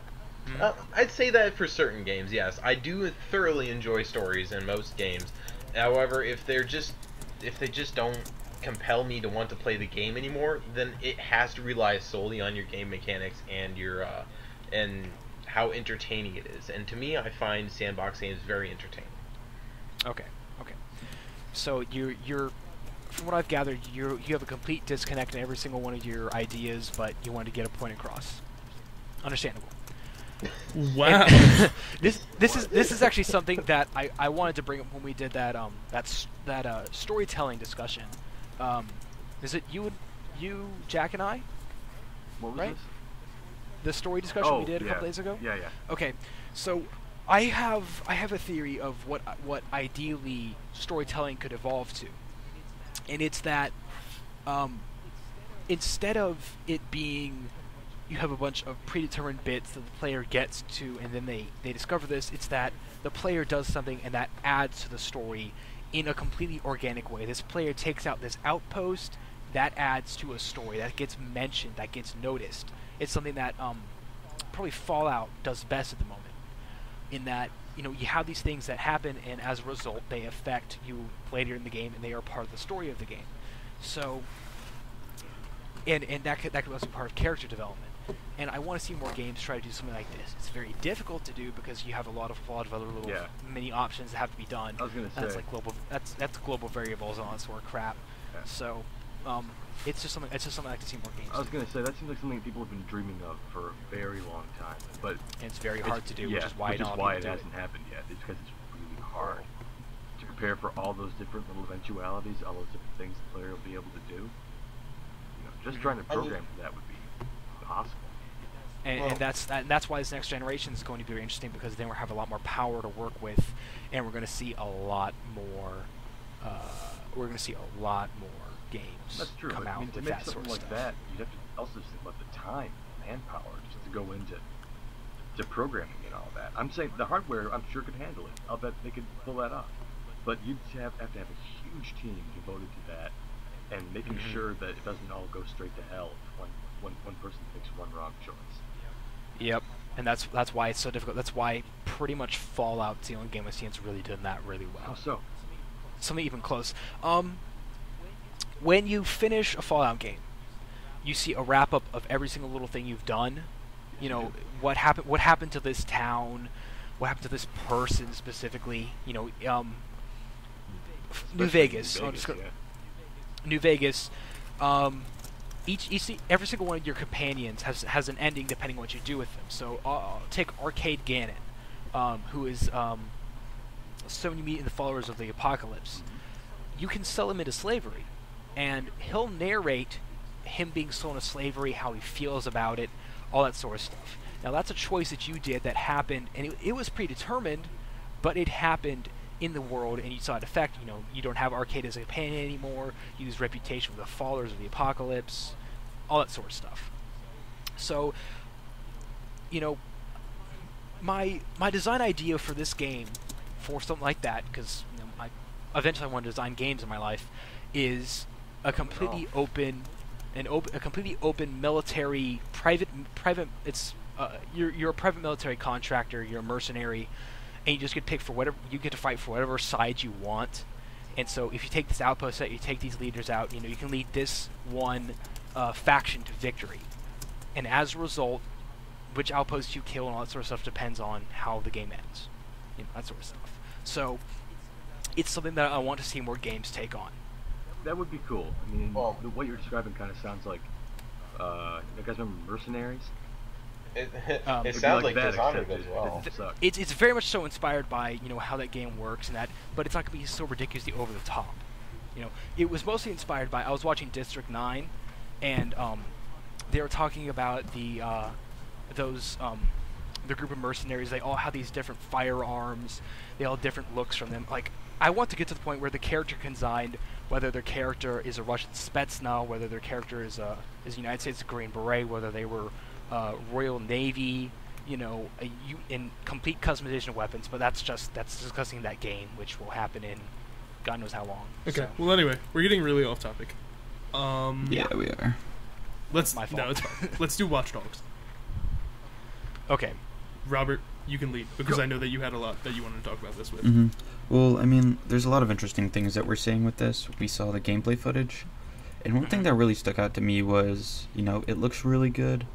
I'd say that for certain games, yes. I do thoroughly enjoy stories in most games. However, if they just don't compel me to want to play the game anymore, then it has to rely solely on your game mechanics and your and how entertaining it is. And to me, I find sandbox games very entertaining. Okay. So you're from what I've gathered, you have a complete disconnect in every single one of your ideas, but you want to get a point across. Understandable. Wow. This is actually something that I wanted to bring up when we did that storytelling discussion. Is it you, Jack, and I? What was Right? this? The story discussion we did a couple days ago? Yeah. Okay, so I have a theory of what ideally storytelling could evolve to, and it's that instead of it being you have a bunch of predetermined bits that the player gets to, and then they discover this, it's that the player does something and that adds to the story in a completely organic way. This player takes out this outpost that adds to a story that gets mentioned, that gets noticed. It's something that probably Fallout does best at the moment, in that you have these things that happen, and as a result they affect you later in the game, and they are part of the story of the game. So and that could also be part of character development. And I want to see more games try to do something like this. It's very difficult to do because you have a lot of other little mini options that have to be done. I was gonna And that's say. like that's global variables and all that sort of crap. Yeah. So it's just something I'd like to see more games. I was do. gonna say that seems like something people have been dreaming of for a very long time, but And it's very hard to do, which is why it not a lot of people do hasn't happened yet. It's because it's really hard to prepare for all those different little eventualities, all those different things the player will be able to do. Just trying to program for that would be impossible. And that's why this next generation is going to be very interesting, because then we'll have a lot more power to work with, and we're going to see a lot more. Games That's true. come But, out I mean, to with make that sort something of like stuff. that, you have to also think about the time, manpower, just to go into programming and all that. I'm saying the hardware, I'm sure, could handle it. I'll bet they could pull that off. But you'd have to have a huge team devoted to that, and making sure that it doesn't all go straight to hell if one person makes one wrong choice. Yep. And that's why it's so difficult. That's why pretty much Fallout's the only game I've seen that's really done that really How well. so? Something even close. When you finish a Fallout game, you see a wrap up of every single little thing you've done. You know, what happened to this town, what happened to this person specifically. You know, New Especially Vegas. New I'll just go, yeah. New Vegas. Every single one of your companions has an ending depending on what you do with them. So take Arcade Gannon, who is someone you meet in the Followers of the Apocalypse. You can sell him into slavery, and he'll narrate him being sold into slavery, how he feels about it, all that sort of stuff. Now that's a choice that you did that happened, and it was predetermined, but it happened in the world, and you saw it affect. You know, you don't have Arcade as a companion anymore. You lose reputation with the Followers of the Apocalypse, all that sort of stuff. So, you know, my design idea for this game, for something like that, because you know, eventually I want to design games in my life, is a completely open, a completely open military private. It's you're a private military contractor. You're a mercenary, and you just get picked for whatever you get to fight for whatever side you want. And so if you take this outpost out, you take these leaders out. You know, you can lead this one faction to victory, and as a result, which outpost you kill and all that sort of stuff depends on how the game ends. You know, that sort of stuff. So it's something that I want to see more games take on. That would be cool. I mean, Well- what you're describing kind of sounds like, you guys remember Mercenaries? It It'd it be sounds like like that, Dishonored except as it well. didn't suck. It's very much so inspired by, you know, how that game works and that, but it's not going to be so ridiculously over the top. You know, it was mostly inspired by, I was watching District 9, and they were talking about the group of mercenaries. They all have these different firearms. They all have different looks from them. Like, I want to get to the point where the character can design whether their character is a Russian Spetsnaz, whether their character is a United States Green Beret, whether they were Royal Navy, you know, in complete customization of weapons. But that's discussing that game, which will happen in God knows how long. Okay. So, Well, anyway, we're getting really off topic. Yeah, we are. Let's My fault. no, it's fine. Let's do Watch Dogs. okay. Robert, you can lead because I know that you had a lot that you wanted to talk about this with. Hmm. Well, I mean, there's a lot of interesting things that we're seeing with this. We saw the gameplay footage, and one thing that really stuck out to me was, you know, it looks really good,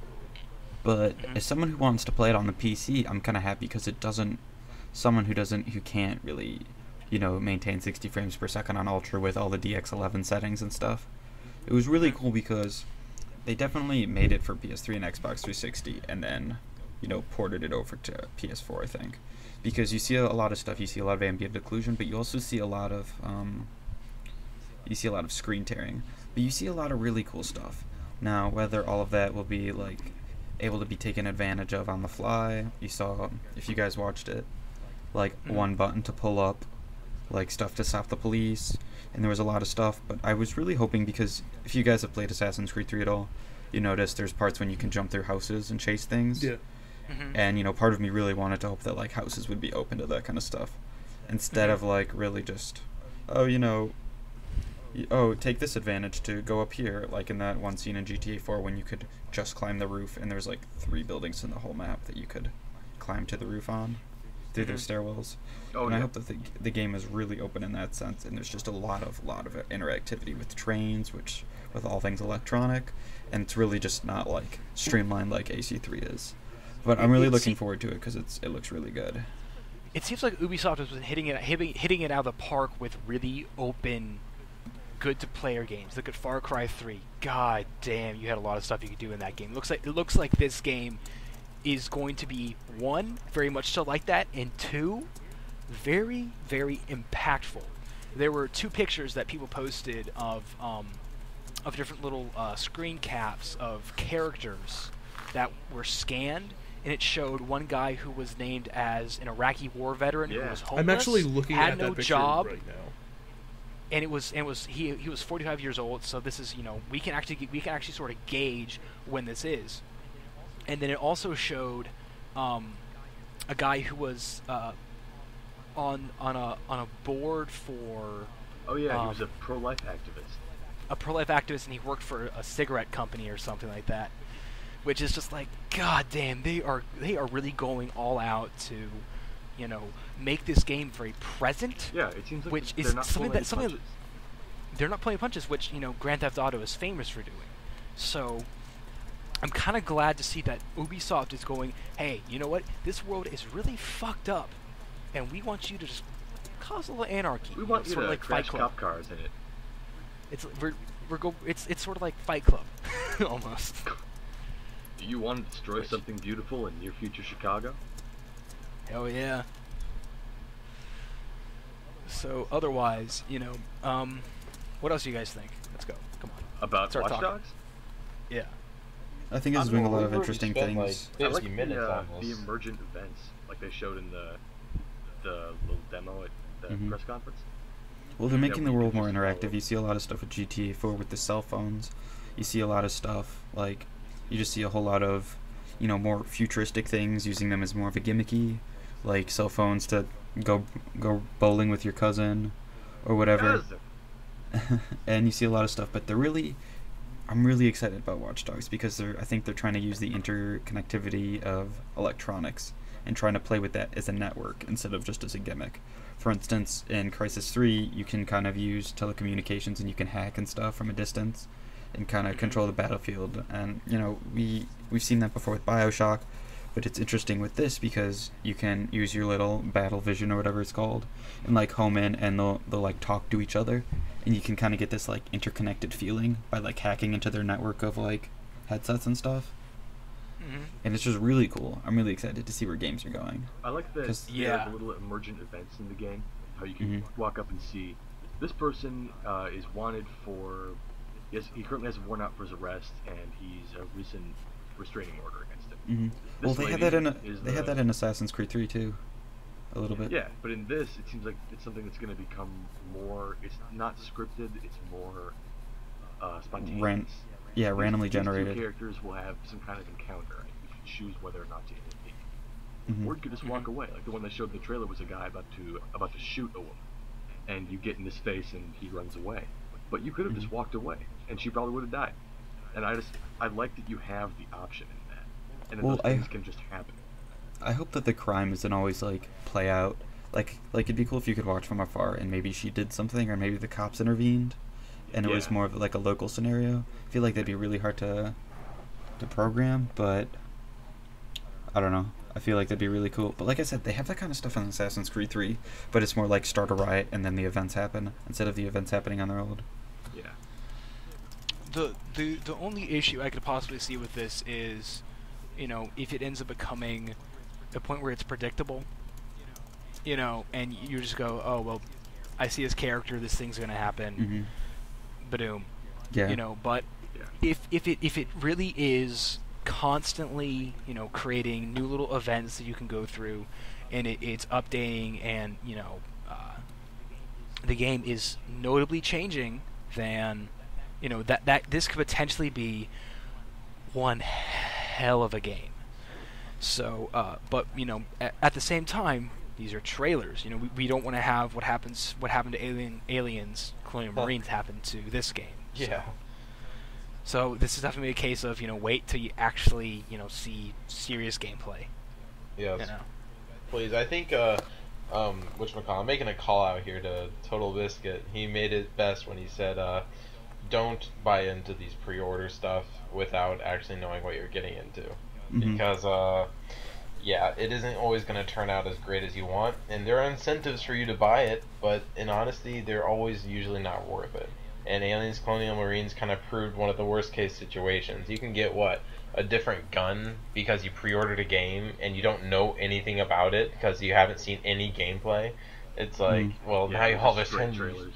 but as someone who wants to play it on the PC, I'm kind of happy because it doesn't. Someone who can't really, you know, maintain 60 frames per second on Ultra with all the DX11 settings and stuff. It was really cool because they definitely made it for PS3 and Xbox 360, and then, you know, ported it over to PS4, I think. Because you see a lot of stuff, you see a lot of ambient occlusion, but you also see a lot of screen tearing. But you see a lot of really cool stuff. Now, whether all of that will be like able to be taken advantage of on the fly, you saw, if you guys watched it, like one button to pull up, like stuff to stop the police, and there was a lot of stuff. But I was really hoping, because if you guys have played Assassin's Creed 3 at all, you notice there's parts when you can jump through houses and chase things. Yeah. And, you know, part of me really wanted to hope that, like, houses would be open to that kind of stuff. Instead of, like, really just, oh, you know, take this advantage to go up here. Like in that one scene in GTA 4 when you could just climb the roof and there's, like, 3 buildings in the whole map that you could climb to the roof on through their stairwells. Oh, And yeah. I hope that the game is really open in that sense. And there's just a lot of interactivity with trains, with all things electronic. And it's really just not, like, streamlined like AC3 is. But I'm really looking forward to it because it looks really good. It seems like Ubisoft has been hitting it out of the park with really open, good-to-player games. Look at Far Cry 3. God damn, you had a lot of stuff you could do in that game. It looks like this game is going to be, 1, very much so like that, and 2, very, very impactful. There were 2 pictures that people posted of different little screen caps of characters that were scanned, and it showed one guy who was named as an Iraqi war veteran who Yeah. was homeless, I'm actually looking had at no that picture job, right now. and he was 45 years old. So this is, you know, we can actually sort of gauge when this is. And then it also showed a guy who was on a board for Oh yeah, he was a pro-life activist. a pro-life activist, and he worked for a cigarette company or something like that. which is just like, god damn, they are really going all out to, you know, make this game very present. Yeah, it seems like which they're is not something pulling that something punches. they're not playing punches, which, you know, Grand Theft Auto is famous for doing. So I'm kind of glad to see that Ubisoft is going, hey, you know what? This world is really fucked up, and we want you to just cause a little anarchy. We want you sort to of like crash Fight Club. cop cars in it. It's sort of like Fight Club, almost. Do you want to destroy something beautiful in near future Chicago? Hell yeah. So otherwise, you know, what else do you guys think? Let's go. Come on. About Start Watch talking. Dogs? Yeah. I think it's doing a lot of We've already interesting spent, things. Like, I 50 like minutes on the this. emergent events, like they showed in the little demo at the Mhm. press conference. Well, they're Yeah, making the we world can more just interactive. follow. You see a lot of stuff with GTA 4 with the cell phones. You see a lot of stuff like you just see a whole lot of, you know, more futuristic things, using them as more of a gimmicky, like cell phones to go bowling with your cousin or whatever. Yes. And you see a lot of stuff, but I'm really excited about Watch Dogs because I think they're trying to use the interconnectivity of electronics and trying to play with that as a network instead of just as a gimmick. For instance, in Crysis 3, you can kind of use telecommunications and you can hack and stuff from a distance and kind of control the battlefield. And, you know, we've seen that before with BioShock, but it's interesting with this because you can use your little battle vision or whatever it's called and, like, home in and they'll like, talk to each other. And you can kind of get this, like, interconnected feeling by, like, hacking into their network of, like, headsets and stuff. Mm-hmm. And it's just really cool. I'm really excited to see where games are going. I like that 'Cause- there Yeah. are the little emergent events in the game. How you can Mhm. walk up and see this person is wanted for. Yes, he currently has a warrant out for his arrest, and he's a recent restraining order against him. Mm-hmm. Well, they had lady that in is they had the- that in Assassin's Creed 3 too, a little bit. Yeah, but in this, it seems like it's something that's going to become more. It's not scripted. It's more spontaneous. Yeah, These- randomly these two generated. characters will have some kind of encounter, and you can choose whether or not to intervene. Mhm. Or you could just walk away. Like the one that showed in the trailer was a guy about to shoot a woman, and you get in his face and he runs away. But you could have just walked away, and she probably would have died. And I like that you have the option in that, and that Well, those things can just happen. I hope that the crime doesn't always like play out. Like it'd be cool if you could watch from afar and maybe she did something or maybe the cops intervened, and it was Yeah. more of like a local scenario. I feel like that'd be really hard to program, but I don't know. I feel like that'd be really cool. But like I said, they have that kind of stuff in Assassin's Creed 3, but it's more like start a riot and then the events happen instead of the events happening on their own. Yeah. The only issue I could possibly see with this is, you know, if it ends up becoming a point where it's predictable, you know, and you just go, oh well, I see this character, this thing's gonna happen, Mm-hmm. badoom, Yeah. you know. But Yeah. if it really is constantly, you know, creating new little events that you can go through, and it's updating, and you know, the game is notably changing, then, you know, that this could potentially be one hell of a game. So, but you know, at the same time, these are trailers. You know, we don't want to have what happened to Aliens, Colonial Marines happen to this game. Yeah. So this is definitely a case of, you know, wait till you actually, you know, see serious gameplay. Yes. You know. Please, I think, whatchamacallit, I'm making a call out here to Total Biscuit. He made it best when he said, don't buy into these pre-order stuff without actually knowing what you're getting into. Mhm. Because, yeah, it isn't always going to turn out as great as you want, and there are incentives for you to buy it, but in honesty, they're always usually not worth it. And Aliens Colonial Marines kind of proved one of the worst case situations. You can get, a different gun because you pre-ordered a game and you don't know anything about it because you haven't seen any gameplay. It's like, well, now you all of a straight sudden... trailers.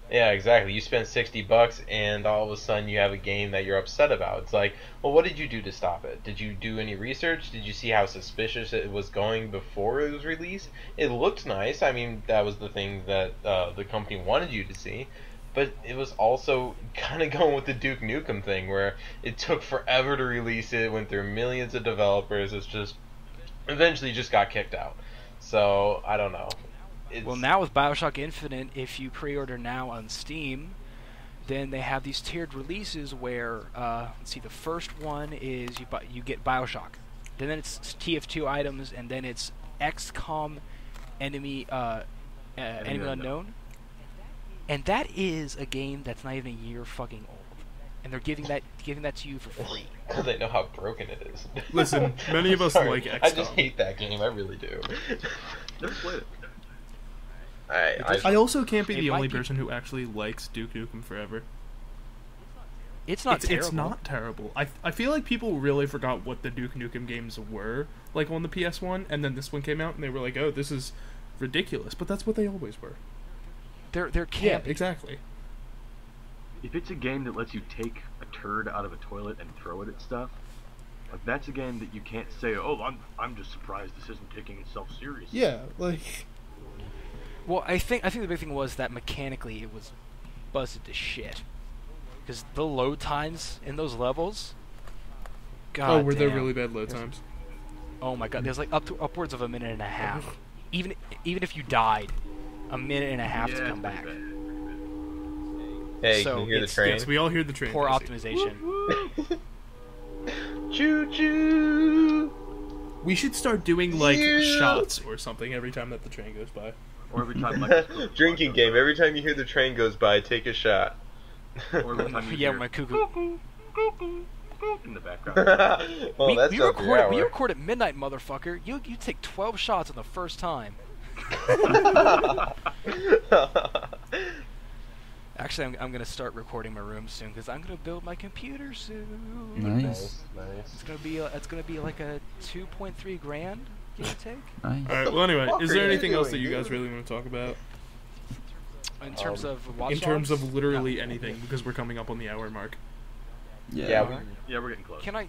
Yeah, exactly. You spend $60 and all of a sudden you have a game that you're upset about. It's like, well, what did you do to stop it? Did you do any research? Did you see how suspicious it was going before it was released? It looked nice. I mean, that was the thing that the company wanted you to see. But it was also kind of going with the Duke Nukem thing where it took forever to release it, went through millions of developers. It's just, eventually just got kicked out. So, I don't know. Well, now with BioShock Infinite, if you pre-order now on Steam, Then they have these tiered releases where, let's see, the first one is you get Bioshock. Then it's TF2 items, and then it's XCOM Enemy Unknown. And that is a game that's not even a year fucking old. And they're giving that to you for free. Because they know how broken it is. Listen, many of us Sorry, like XCOM. I just hate that game. I really do. Never played it. I also can't be It the might only be- person who actually likes Duke Nukem Forever. It's not terrible. It's not terrible. I feel like people really forgot what the Duke Nukem games were, like on the PS1, and then this one came out, and they were like, oh, this is ridiculous. But that's what they always were. They're Yeah, campy. exactly. If it's a game that lets you take a turd out of a toilet and throw it at stuff, like that's a game that you can't say, oh, I'm just surprised this isn't taking itself seriously. Yeah, like... Well, I think the big thing was that mechanically it was buzzed to shit. Because the load times in those levels, God were there damn. really bad load times? Oh my god, there's like upwards of a minute and a half. Even if you died, a minute and a half to Yeah, come it's back. pretty bad. Hey, So can you hear the it's- train? Yes, we all hear the train. Poor Casey. optimization. Choo choo. We should start doing, like, Yeah. shots or something every time that the train goes by. Or every time like Drinking game. Every time you hear the train goes by, take a shot. Or every time you Yeah, hear my cuckoo. in the background. Well, that's we up your we hour. record at midnight, motherfucker. You take 12 shots on the first time. Actually, I'm gonna start recording my room soon because I'm gonna build my computer soon. Nice. It's gonna be like a 2.3 grand, give or take. Nice. Alright, well, anyway, fuck is are there you anything else that doing, you guys dude? really want to talk about? In terms of Watch In terms Dogs? of literally anything, because we're coming up on the hour mark. Yeah, Yeah, we're getting close. Can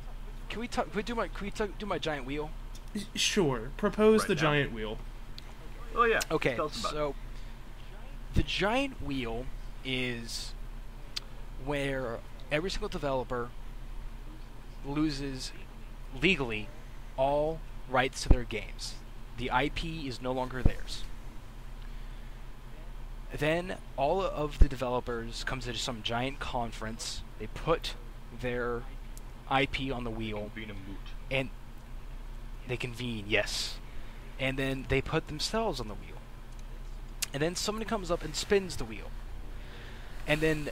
we do my giant wheel? Sure, propose Right the now. giant wheel. Oh yeah. Okay, Tell us about it. so the giant wheel is where every single developer loses legally all rights to their games. The IP is no longer theirs. Then all of the developers come to some giant conference. They put their IP on the wheel Being a moot. and they convene, yes. And then they put themselves on the wheel. And then somebody comes up and spins the wheel. And then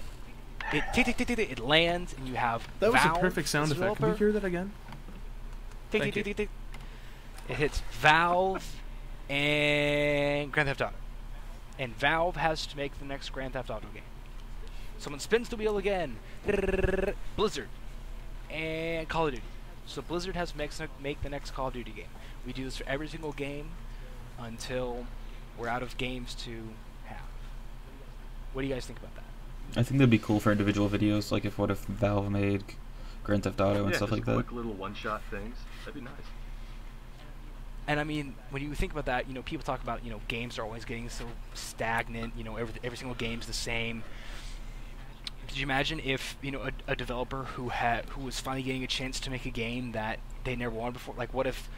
it tick tick tick tick, tick, it lands and you have That was Valve a perfect sound as a effect. Can we developer. hear that again? Tick Thank tick you. tick tick tick. It hits Valve and Grand Theft Auto. And Valve has to make the next Grand Theft Auto game. Someone spins the wheel again. Blizzard and Call of Duty. So Blizzard has to make the next Call of Duty game. We do this for every single game until we're out of games to have. What do you guys think about that? I think that'd be cool for individual videos. Like, what if Valve made Grand Theft Auto and Yeah, stuff just like that? quick little one-shot things. That'd be nice. And I mean, when you think about that, people talk about, games are always getting so stagnant, every single game's the same. Could you imagine if, a developer who was finally getting a chance to make a game that they never wanted before? Like, what if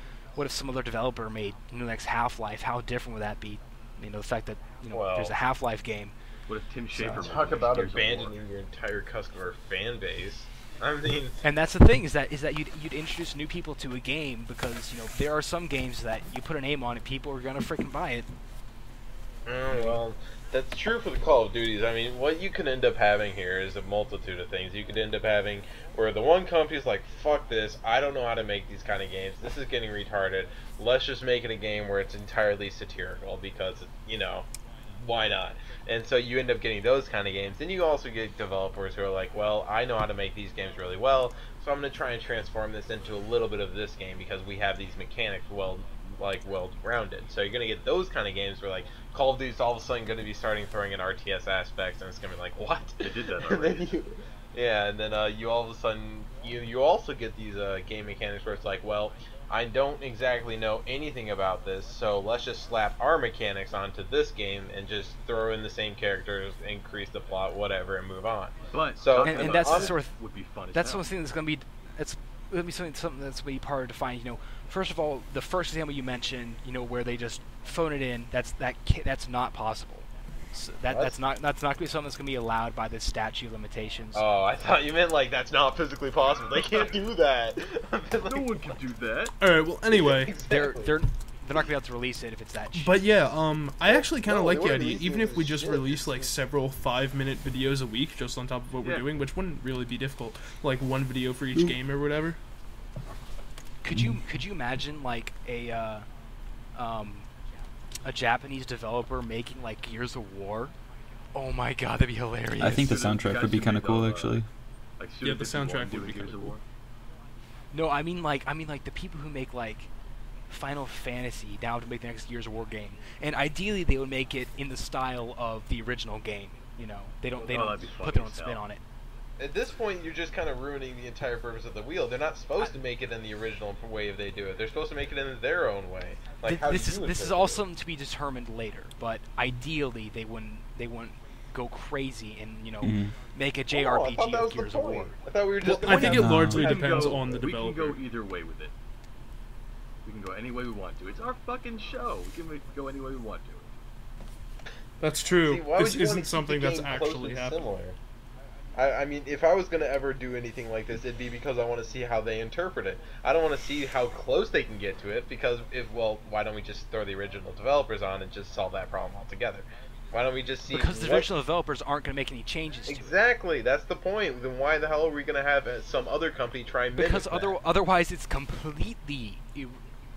some other developer made the next Half-Life? How different would that be? The fact that, Well- there's a Half-Life game. What if Tim Schafer made Talk about Gears of War? abandoning your entire customer fan base. I mean, And that's the thing, is that you'd introduce new people to a game because, there are some games that you put a name on and people are gonna freaking buy it. well, that's true for the Call of Duties. I mean, what you could end up having here is a multitude of things. You could end up having where the one company's like, fuck this, I don't know how to make these kind of games. This is getting retarded. Let's just make it a game where it's entirely satirical because, why not? And so you end up getting those kind of games. Then you also get developers who are like, well, I know how to make these games really well, so I'm going to try and transform this into a little bit of this game because we have these mechanics well-rounded. So you're going to get those kind of games where, like, Call of Duty's all of a sudden going to be starting throwing in RTS aspects, and it's going to be like, what? They did that And then already. and then you all of a sudden, you also get these game mechanics where it's like, well, I don't exactly know anything about this, so let's just slap our mechanics onto this game and just throw in the same characters, increase the plot, whatever, and move on. But So- talking And about that's the that sort of- would be fun. As That's hell. something that's going to be something that's going to be hard to find. First of all, the first example you mentioned, where they just phone it in, that's not possible. What? that's not gonna be something that's gonna be allowed by the statute of limitations. Oh, I thought you meant like that's not physically possible. They can't do that. No one can do that. All right. Well, anyway. Exactly. They're not gonna be able to release it if it's that. But yeah, I actually kind of No, like they the weren't idea. releasing Even it if we as just shit. release like several 5-minute videos a week, just on top of what we're Yeah. doing, which wouldn't really be difficult. Like one video for each game or whatever. Could you imagine like a Japanese developer making like Gears of War? Oh my god, that'd be hilarious. I think the So the soundtrack guys would be who kind of make cool, all, actually. Like Yeah, the Suda51 soundtrack would doing be Gears kinda of cool. War. No, I mean like the people who make like Final Fantasy now to make the next Gears of War game, and ideally they would make it in the style of the original game. You know, they don't that'd be put their funny own as spin hell. on it. At this point, you're just kind of ruining the entire purpose of the wheel. They're not supposed to make it in the original way they do it. They're supposed to make it in their own way. Like how This you is interpret all it. something to be determined later, but ideally they wouldn't go crazy and Mhm. make a Oh, I JRPG thought that of was the Gears of War. point. I thought we were just. Well, I think it No. largely We can depends go- on the We developer. can go either way with it. We can go any way we want to. It's our fucking show. We can go any way we want to. That's true. See, why would This you wanna isn't keep something the that's game close actually and happening. similar? I mean, if I was gonna ever do anything like this, it'd be because I want to see how they interpret it. I don't want to see how close they can get to it because why don't we just throw the original developers on and just solve that problem altogether? Why don't we just see? Because the what- original developers aren't going to make any changes to it. Exactly, that's the point. Then why the hell are we gonna have some other company try and mimic Because that? otherwise it's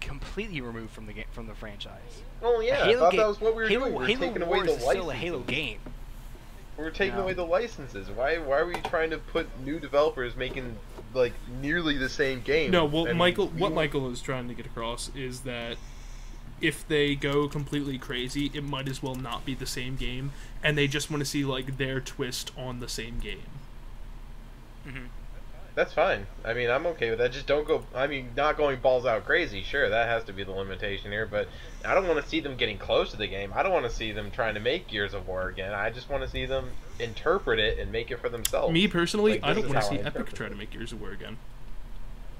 completely removed from the franchise. Well, yeah, I Halo thought game, that was what we were Halo, doing. We were Halo taking away Wars the is licenses. still a Halo game. We were taking No. away the licenses. Why are we trying to put new developers making like nearly the same game? No, well, I mean, what Michael is trying to get across is that if they go completely crazy, it might as well not be the same game, and they just want to see like their twist on the same game. Mm-hmm. That's fine. I mean, I'm okay with that. Just don't go. I mean, not going balls out crazy. Sure, that has to be the limitation here. But I don't want to see them getting close to the game. I don't want to see them trying to make Gears of War again. I just want to see them interpret it and make it for themselves. Me personally, Like, I this don't is want to how see I Epic interpret try it. to make Gears of War again.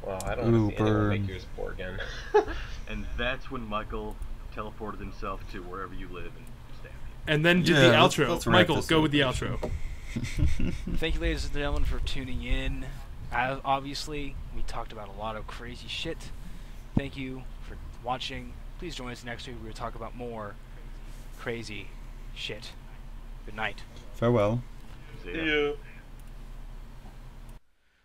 Well, I don't want to see anyone make burn. Gears of War again. And that's when Michael teleported himself to wherever you live and stabbed you. And then did Yeah, the let's- outro. let's wrap Michael, this go up. with the outro. Thank you, ladies and gentlemen, for tuning in. Obviously, we talked about a lot of crazy shit. Thank you for watching. Please join us next week. We're going to talk about more crazy shit. Good night. Farewell. So, yeah. Yeah.